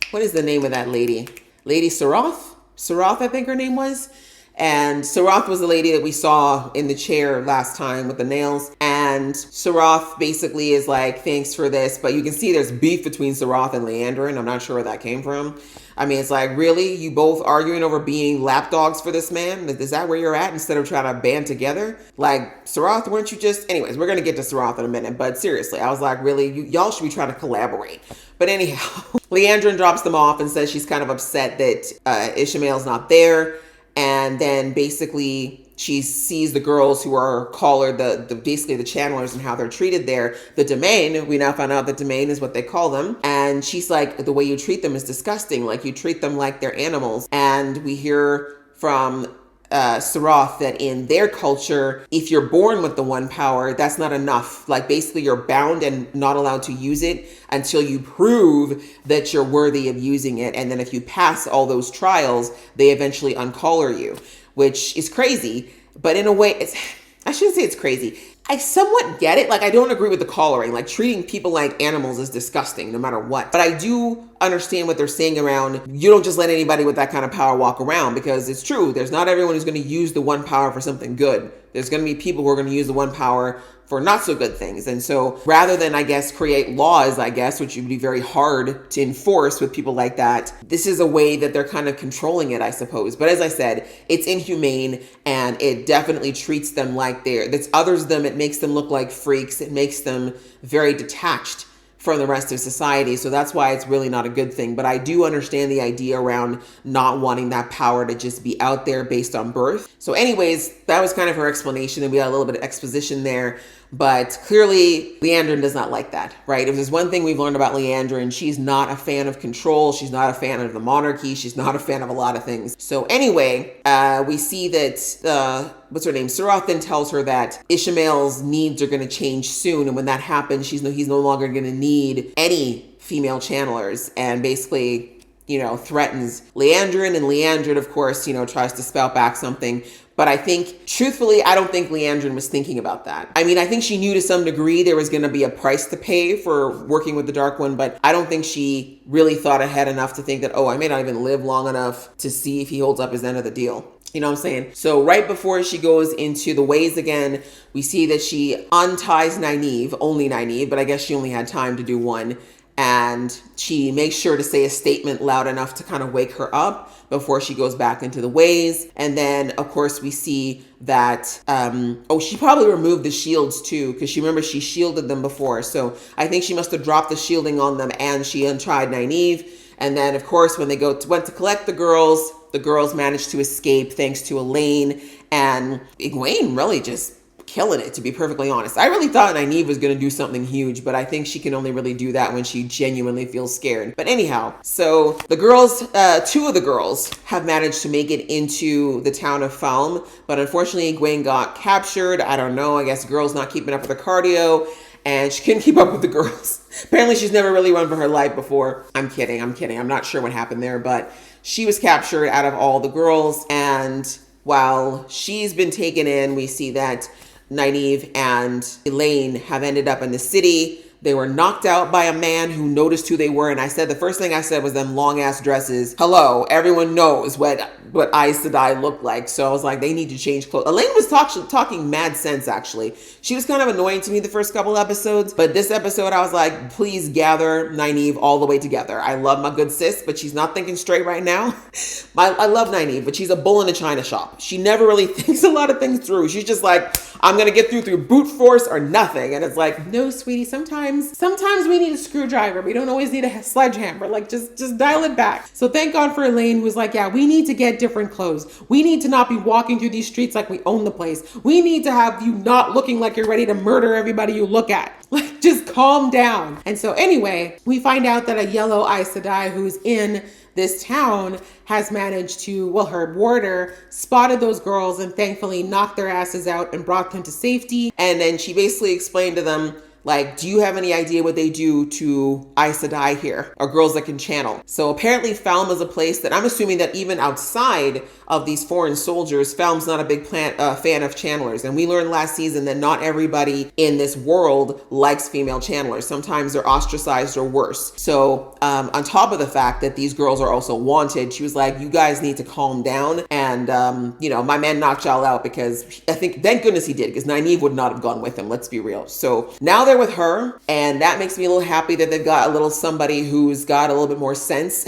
what is the name of that lady? Lady Saroth? Saroth, I think her name was. And Saroth was the lady that we saw in the chair last time with the nails. And Saroth basically is like, thanks for this. But you can see there's beef between Saroth and Liandrin. I'm not sure where that came from. I mean, it's like, really? You both arguing over being lapdogs for this man? Is that where you're at instead of trying to band together? Like, Saroth, weren't you just... Anyways, we're going to get to Saroth in a minute. But seriously, I was like, really? Y'all should be trying to collaborate. But anyhow, Liandrin drops them off and says she's kind of upset that Ishmael's not there. And then basically she sees the girls who are called basically the channelers and how they're treated there. The Damane, we now found out that Damane is what they call them. And she's like, the way you treat them is disgusting. Like, you treat them like they're animals. And we hear from Saroth that in their culture, if you're born with the one power, that's not enough. Like, basically you're bound and not allowed to use it until you prove that you're worthy of using it. And then if you pass all those trials, they eventually uncollar you, which is crazy. But in a way, I shouldn't say it's crazy. I somewhat get it. Like, I don't agree with the collaring. Like, treating people like animals is disgusting no matter what. But I do understand what they're saying around, you don't just let anybody with that kind of power walk around, because it's true. There's not everyone who's going to use the one power for something good. There's going to be people who are going to use the one power for not so good things. And so rather than, I guess, create laws, I guess, which would be very hard to enforce with people like that, this is a way that they're kind of controlling it, I suppose. But as I said, it's inhumane, and it definitely treats them like that's others them. It makes them look like freaks. It makes them very detached from the rest of society. So that's why it's really not a good thing. But I do understand the idea around not wanting that power to just be out there based on birth. So anyways, that was kind of her explanation, and we got a little bit of exposition there. But clearly, Leandrin does not like that, right? If there's one thing we've learned about Leandrin, she's not a fan of control. She's not a fan of the monarchy. She's not a fan of a lot of things. So anyway, we see that, what's her name? Suroth then tells her that Ishmael's needs are going to change soon. And when that happens, he's no longer going to need any female channelers, and basically, threatens Leandrin. And Leandrin, of course, tries to spout back something. But I think, truthfully, I don't think Leandrin was thinking about that. I mean, I think she knew to some degree there was going to be a price to pay for working with the Dark One, but I don't think she really thought ahead enough to think that, oh, I may not even live long enough to see if he holds up his end of the deal. You know what I'm saying? So right before she goes into the ways again, we see that she unties Nynaeve, only Nynaeve, but I guess she only had time to do one. And she makes sure to say a statement loud enough to kind of wake her up before she goes back into the ways. And then, of course, we see that, she probably removed the shields too, because she shielded them before. So I think she must have dropped the shielding on them, and she untied Nynaeve. And then, of course, when they went to collect the girls managed to escape thanks to Elaine, and Egwene really just killing it, to be perfectly honest. I really thought Nynaeve was going to do something huge, but I think she can only really do that when she genuinely feels scared. But anyhow, so the girls, two of the girls have managed to make it into the town of Falm, but unfortunately Egwene got captured. I don't know, I guess the girl's not keeping up with her cardio, and she couldn't keep up with the girls. Apparently she's never really run for her life before. I'm kidding. I'm not sure what happened there, but she was captured out of all the girls, and while she's been taken in, we see that Nynaeve and Elaine have ended up in the city. They were knocked out by a man who noticed who they were. And the first thing I said was them long ass dresses. Hello, everyone knows what Aes Sedai looked like. So I was like, they need to change clothes. Elaine was talking mad sense, actually. She was kind of annoying to me the first couple episodes. But this episode, I was like, please gather Nynaeve all the way together. I love my good sis, but she's not thinking straight right now. I love Nynaeve, but she's a bull in a china shop. She never really thinks a lot of things through. She's just like, I'm going to get through brute force or nothing. And it's like, no, sweetie, sometimes we need a screwdriver. We don't always need a sledgehammer. Like, just dial it back. So thank God for Elaine, who's like, yeah, we need to get different clothes. We need to not be walking through these streets like we own the place. We need to have you not looking like you're ready to murder everybody you look at. Like, just calm down. And so anyway, we find out that a yellow Aes Sedai who's in this town has managed to, her warder spotted those girls and thankfully knocked their asses out and brought them to safety. And then she basically explained to them, like, do you have any idea what they do to Aes Sedai here, or girls that can channel? So apparently Falm is a place that I'm assuming that even outside of these foreign soldiers, Falm's not a big fan of channelers. And we learned last season that not everybody in this world likes female channelers. Sometimes they're ostracized or worse. So on top of the fact that these girls are also wanted, she was like, you guys need to calm down. And, my man knocked y'all out, because I think, thank goodness he did, because Nynaeve would not have gone with him. Let's be real. So now they're with her, and that makes me a little happy that they've got a little somebody who's got a little bit more sense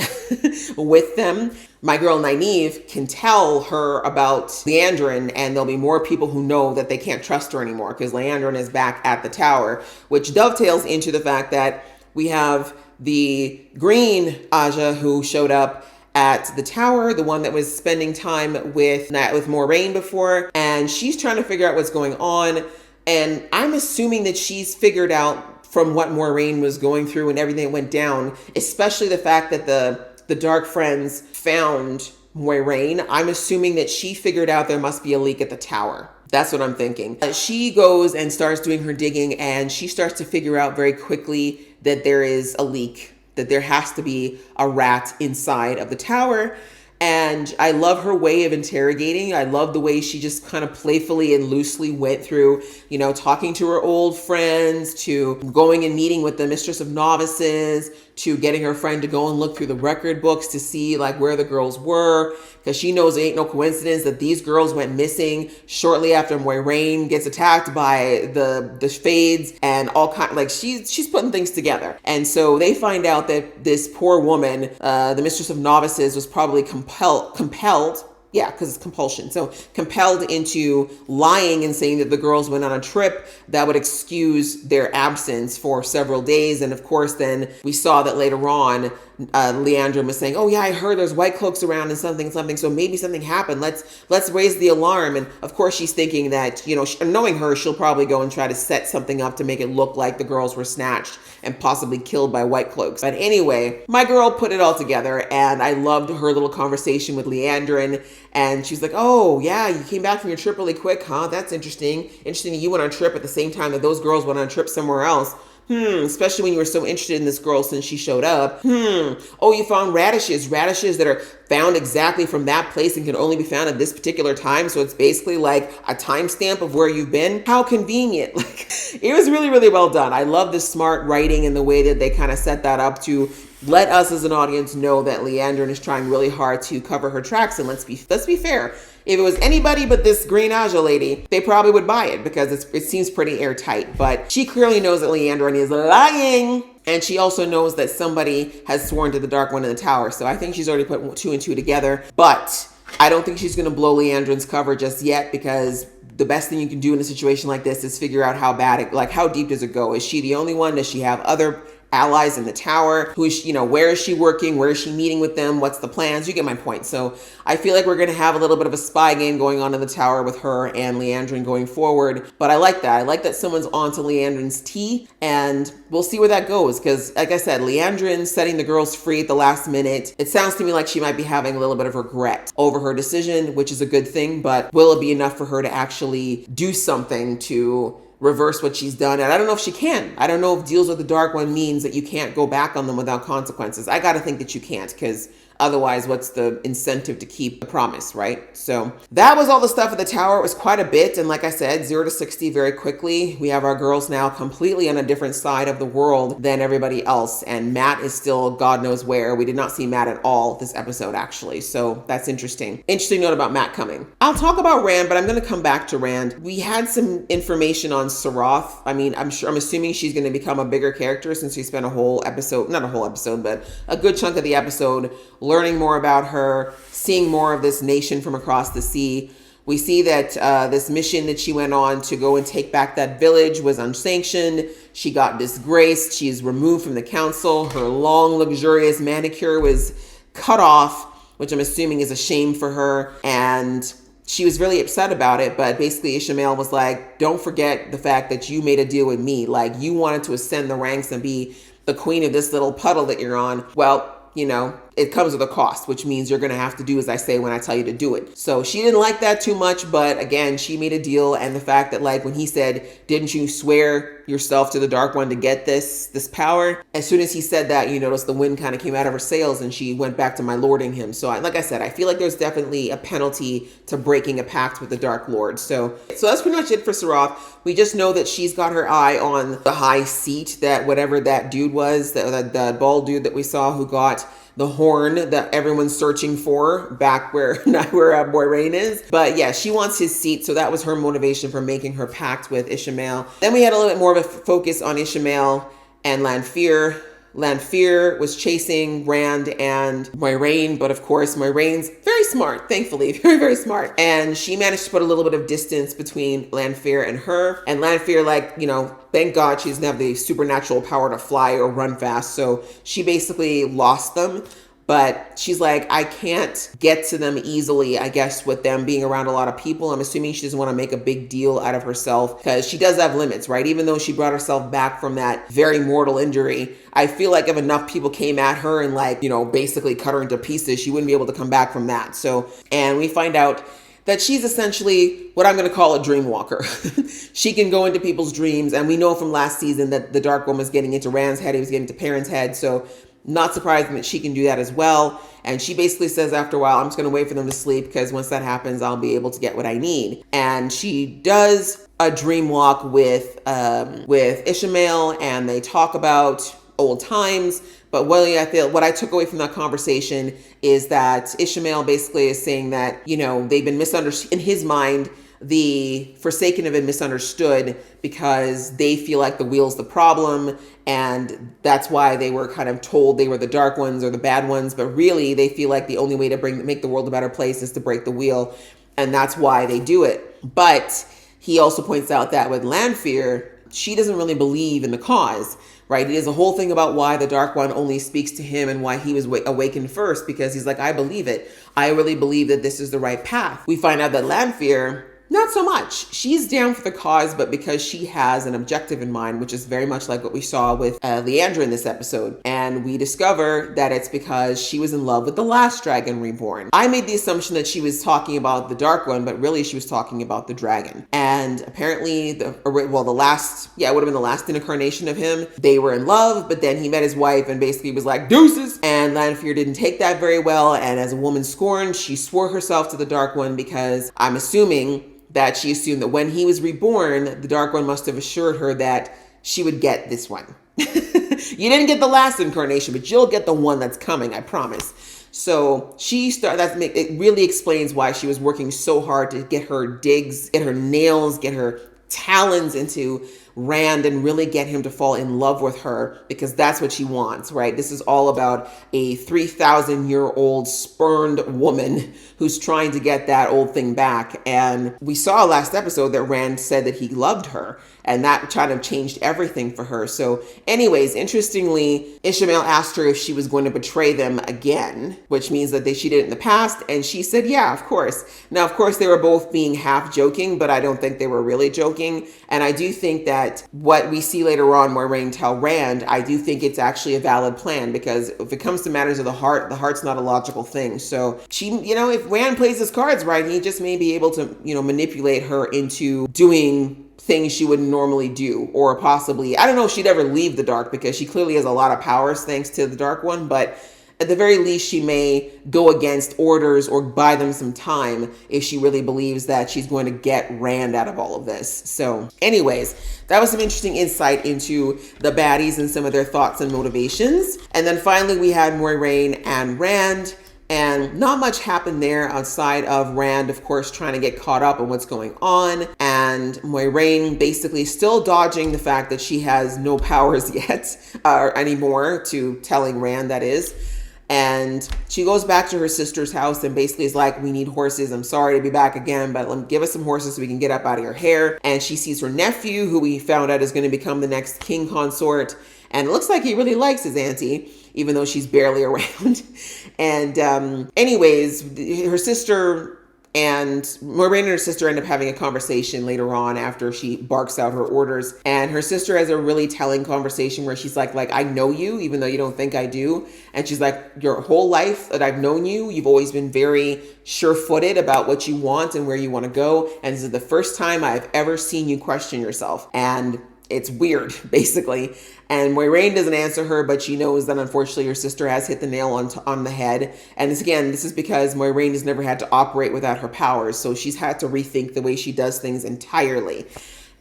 with them. My girl Nynaeve can tell her about Leandrin, and there'll be more people who know that they can't trust her anymore because Leandrin is back at the tower, which dovetails into the fact that we have the green Aja who showed up at the tower, the one that was spending time with Moiraine before, and she's trying to figure out what's going on. And I'm assuming that she's figured out from what Moiraine was going through and everything that went down, especially the fact that the Dark Friends found Moiraine. I'm assuming that she figured out there must be a leak at the tower. That's what I'm thinking. She goes and starts doing her digging, and she starts to figure out very quickly that there is a leak, that there has to be a rat inside of the tower. And I love her way of interrogating. I love the way she just kind of playfully and loosely went through, you know, talking to her old friends, to going and meeting with the Mistress of Novices, to getting her friend to go and look through the record books to see like where the girls were, because she knows it ain't no coincidence that these girls went missing shortly after Moiraine gets attacked by the Fades and all kind. Like she's putting things together. And so they find out that this poor woman, the Mistress of Novices, was probably compelled. Yeah, because it's compulsion. So compelled into lying and saying that the girls went on a trip that would excuse their absence for several days. And of course, then we saw that later on, Liandrin was saying, oh yeah, I heard there's white cloaks around and something. So maybe something happened. Let's raise the alarm. And of course, she's thinking that, you know, knowing her, she'll probably go and try to set something up to make it look like the girls were snatched and possibly killed by white cloaks. But anyway, my girl put it all together, and I loved her little conversation with Liandrin. And she's like, oh yeah, you came back from your trip really quick, huh? That's interesting. Interesting that you went on a trip at the same time that those girls went on a trip somewhere else. Especially when you were so interested in this girl since she showed up. Oh, you found radishes that are found exactly from that place and can only be found at this particular time. So it's basically like a timestamp of where you've been. How convenient. Like, it was really, really well done. I love the smart writing and the way that they kind of set that up to let us as an audience know that Liandrin is trying really hard to cover her tracks. And let's be fair. If it was anybody but this Green Aja lady, they probably would buy it because it seems pretty airtight. But she clearly knows that Liandrin is lying. And she also knows that somebody has sworn to the Dark One in the tower. So I think she's already put 2 and 2 together. But I don't think she's going to blow Leandrin's cover just yet, because the best thing you can do in a situation like this is figure out how deep does it go? Is she the only one? Does she have other allies in the tower? Who is, where is she working? Where is she meeting with them? What's the plans? You get my point. So I feel like we're going to have a little bit of a spy game going on in the tower with her and Liandrin going forward. But I like that. I like that someone's on to Leandrin's tea, and we'll see where that goes. Because like I said, Liandrin setting the girls free at the last minute, it sounds to me like she might be having a little bit of regret over her decision, which is a good thing. But will it be enough for her to actually do something to reverse what she's done? And I don't know if she can. I don't know if deals with the Dark One means that you can't go back on them without consequences. I gotta think that you can't, because otherwise, what's the incentive to keep the promise, right? So that was all the stuff at the tower. It was quite a bit. And like I said, 0 to 60 very quickly. We have our girls now completely on a different side of the world than everybody else. And Matt is still God knows where. We did not see Matt at all this episode, actually. So that's interesting. Interesting note about Matt coming. I'll talk about Rand, but I'm going to come back to Rand. We had some information on Sarath. I mean, I'm assuming she's going to become a bigger character since we spent a whole episode, not a whole episode, but a good chunk of the episode learning more about her, seeing more of this nation from across the sea. We see that this mission that she went on to go and take back that village was unsanctioned. She got disgraced. She's removed from the council. Her long, luxurious manicure was cut off, which I'm assuming is a shame for her. And she was really upset about it. But basically, Ishamael was like, don't forget the fact that you made a deal with me. Like, you wanted to ascend the ranks and be the queen of this little puddle that you're on. Well, it comes with a cost, which means you're going to have to do as I say when I tell you to do it. So she didn't like that too much, but again, she made a deal. And the fact that, like, when he said, didn't you swear yourself to the Dark One to get this power? As soon as he said that, you notice the wind kind of came out of her sails and she went back to my lording him. So like I said, I feel like there's definitely a penalty to breaking a pact with the Dark Lord. So that's pretty much it for Sarath. We just know that she's got her eye on the high seat, that whatever that dude was, the bald dude that we saw who got the horn that everyone's searching for back where Moiraine is. But yeah, she wants his seat. So that was her motivation for making her pact with Ishamael. Then we had a little bit more of a focus on Ishamael and Lanfear. Lanfear was chasing Rand and Moiraine, but of course Moiraine's very smart, thankfully, very, very smart. And she managed to put a little bit of distance between Lanfear and her. And Lanfear, thank God she doesn't have the supernatural power to fly or run fast. So she basically lost them. But she's like, I can't get to them easily, I guess, with them being around a lot of people. I'm assuming she doesn't want to make a big deal out of herself because she does have limits, right? Even though she brought herself back from that very mortal injury, I feel like if enough people came at her and basically cut her into pieces, she wouldn't be able to come back from that. So, and we find out that she's essentially what I'm going to call a dream walker. She can go into people's dreams. And we know from last season that the Dark One was getting into Rand's head. He was getting into Perrin's head. So not surprising that she can do that as well. And she basically says after a while, I'm just going to wait for them to sleep because once that happens, I'll be able to get what I need. And she does a dream walk with Ishmael, and they talk about old times. But really, I feel what I took away from that conversation is that Ishmael basically is saying that, they've been misunderstood in his mind. The Forsaken have been misunderstood because they feel like the wheel's the problem, and that's why they were kind of told they were the dark ones or the bad ones, but really they feel like the only way to make the world a better place is to break the wheel, and that's why they do it. But he also points out that with Lanfear, she doesn't really believe in the cause, right? He has a whole thing about why the Dark One only speaks to him and why he was awakened first, because he's like, I believe it. I really believe that this is the right path. We find out that Lanfear, not so much. She's down for the cause, but because she has an objective in mind, which is very much like what we saw with Leandra in this episode. And we discover that it's because she was in love with the last dragon reborn. I made the assumption that she was talking about the Dark One, but really she was talking about the dragon. And apparently it would have been the last incarnation of him. They were in love, but then he met his wife and basically was like, deuces. And Lanfear didn't take that very well. And as a woman scorned, she swore herself to the Dark One because I'm assuming that she assumed that when he was reborn, the Dark One must have assured her that she would get this one. You didn't get the last incarnation, but you'll get the one that's coming, I promise. So it really explains why she was working so hard to get her digs, get her nails, get her talons into Rand and really get him to fall in love with her, because that's what she wants, right? This is all about a 3,000-year-old spurned woman who's trying to get that old thing back. And we saw last episode that Rand said that he loved her, and that kind of changed everything for her. So anyways, interestingly, Ishmael asked her if she was going to betray them again, which means that she did it in the past. And she said, yeah, of course. Now, of course, they were both being half joking, but I don't think they were really joking. And I do think that what we see later on, Moiraine tell Rand, I do think it's actually a valid plan, because if it comes to matters of the heart's not a logical thing. So she, if Rand plays his cards right, he just may be able to, manipulate her into doing things she wouldn't normally do, or possibly, I don't know if she'd ever leave the dark, because she clearly has a lot of powers thanks to the Dark One, but at the very least, she may go against orders or buy them some time if she really believes that she's going to get Rand out of all of this. So anyways, that was some interesting insight into the baddies and some of their thoughts and motivations. And then finally, we had Moiraine and Rand. And not much happened there outside of Rand, of course, trying to get caught up on what's going on. And Moiraine basically still dodging the fact that she has no powers yet, anymore, to telling Rand, that is. And she goes back to her sister's house and basically is like, we need horses. I'm sorry to be back again, but give us some horses so we can get up out of your hair. And she sees her nephew, who we found out is going to become the next king consort. And it looks like he really likes his auntie, even though she's barely around. And anyways, her sister and Moiraine and her sister end up having a conversation later on after she barks out her orders. And her sister has a really telling conversation where she's like, I know you, even though you don't think I do. And she's like, your whole life that I've known you, you've always been very sure-footed about what you want and where you want to go. And this is the first time I've ever seen you question yourself. And it's weird, basically. And Moiraine doesn't answer her, but she knows that unfortunately her sister has hit the nail on the head. And this is because Moiraine has never had to operate without her powers. So she's had to rethink the way she does things entirely.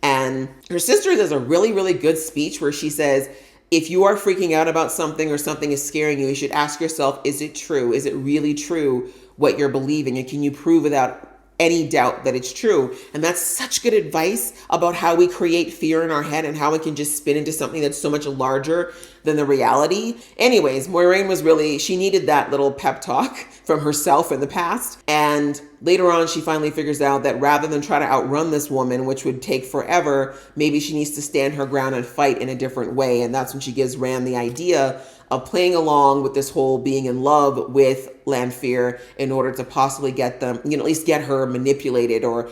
And her sister does a really, really good speech where she says, if you are freaking out about something or something is scaring you, you should ask yourself, is it true? Is it really true what you're believing? And can you prove without any doubt that it's true? And that's such good advice about how we create fear in our head and how it can just spin into something that's so much larger than the reality. Anyways, Moiraine she needed that little pep talk from herself in the past. And later on, she finally figures out that rather than try to outrun this woman, which would take forever, maybe she needs to stand her ground and fight in a different way. And that's when she gives Rand the idea of playing along with this whole being in love with Lanfear in order to possibly get them, at least get her manipulated, or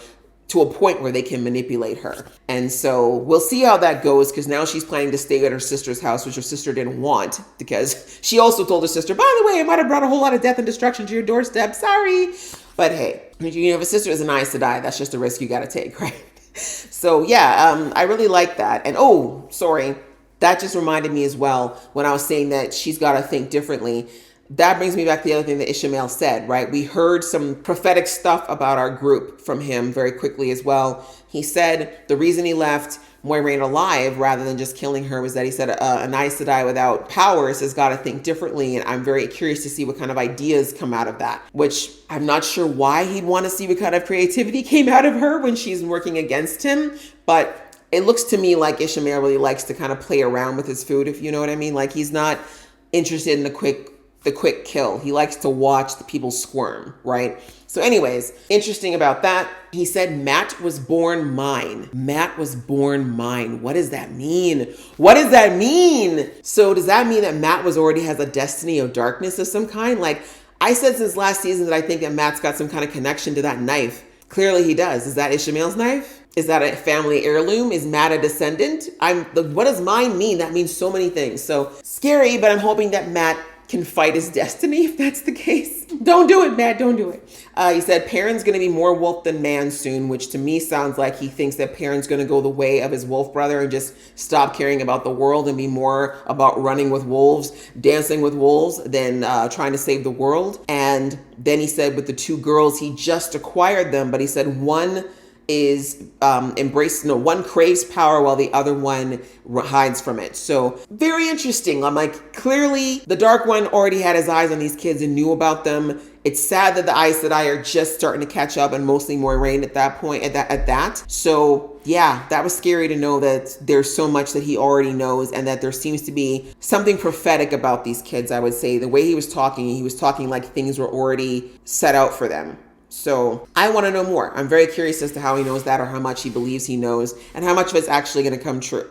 to a point where they can manipulate her. And so we'll see how that goes, because now she's planning to stay at her sister's house, which her sister didn't want, because she also told her sister, by the way, I might have brought a whole lot of death and destruction to your doorstep. Sorry. But hey, if a sister isn't nice to die, that's just a risk you got to take, right? So yeah, I really like that. And that just reminded me as well when I was saying that she's got to think differently. That brings me back to the other thing that Ishmael said, right? We heard some prophetic stuff about our group from him very quickly as well. He said the reason he left Moiraine alive rather than just killing her was that he said an Aes Sedai without powers has got to think differently. And I'm very curious to see what kind of ideas come out of that, which I'm not sure why he'd want to see what kind of creativity came out of her when she's working against him. But it looks to me like Ishmael really likes to kind of play around with his food, if you know what I mean. Like he's not interested in the quick kill. He likes to watch the people squirm, right? So anyways, interesting about that. He said, Matt was born mine. Matt was born mine. What does that mean? What does that mean? So does that mean that Matt already has a destiny of darkness of some kind? Like I said since last season that I think that Matt's got some kind of connection to that knife. Clearly he does. Is that Ishmael's knife? Is that a family heirloom? Is Matt a descendant? What does mine mean? That means so many things. So scary, but I'm hoping that Matt can fight his destiny if that's the case. Don't do it, Matt. Don't do it. He said Perrin's going to be more wolf than man soon, which to me sounds like he thinks that Perrin's going to go the way of his wolf brother and just stop caring about the world and be more about running with wolves, dancing with wolves than trying to save the world. And then he said with the two girls, he just acquired them, but he said one is one craves power while the other one hides from it. So very interesting. I'm like, clearly the Dark One already had his eyes on these kids and knew about them. It's sad that the Aes Sedai are just starting to catch up, and mostly Moiraine at that point, at that. So yeah, that was scary to know that there's so much that he already knows and that there seems to be something prophetic about these kids. I would say the way he was talking like things were already set out for them. So I want to know more. I'm very curious as to how he knows that, or how much he believes he knows, and how much of it's actually going to come true.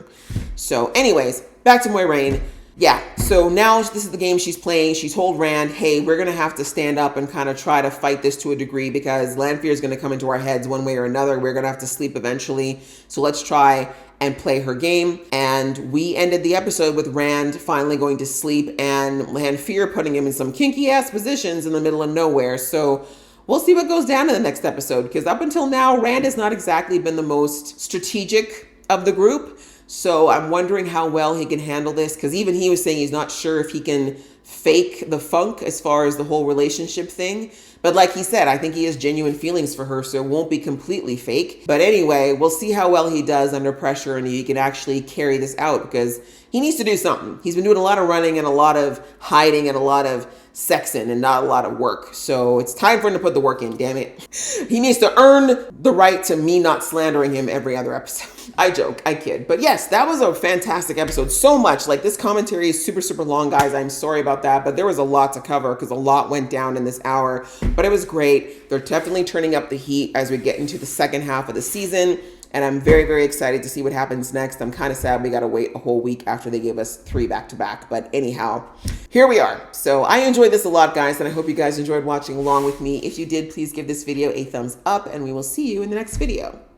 So anyways, back to Moiraine. Yeah, so now this is the game she's playing. She told Rand, hey, we're going to have to stand up and kind of try to fight this to a degree because land fear is going to come into our heads one way or another. We're going to have to sleep eventually. So let's try and play her game. And we ended the episode with Rand finally going to sleep and land fear putting him in some kinky ass positions in the middle of nowhere. So we'll see what goes down in the next episode, because up until now, Rand has not exactly been the most strategic of the group. So I'm wondering how well he can handle this, because even he was saying he's not sure if he can fake the funk as far as the whole relationship thing. But like he said, I think he has genuine feelings for her, so it won't be completely fake. But anyway, we'll see how well he does under pressure and he can actually carry this out, because he needs to do something. He's been doing a lot of running and a lot of hiding and a lot of sexing and not a lot of work. So it's time for him to put the work in, damn it. He needs to earn the right to me not slandering him every other episode. I joke, I kid. But yes, that was a fantastic episode. So much. Like, this commentary is super, super long, guys. I'm sorry about that, but there was a lot to cover because a lot went down in this hour. But it was great. They're definitely turning up the heat as we get into the second half of the season. And I'm very, very excited to see what happens next. I'm kind of sad we got to wait a whole week after they gave us 3 back-to-back. But anyhow, here we are. So I enjoyed this a lot, guys, and I hope you guys enjoyed watching along with me. If you did, please give this video a thumbs up, and we will see you in the next video.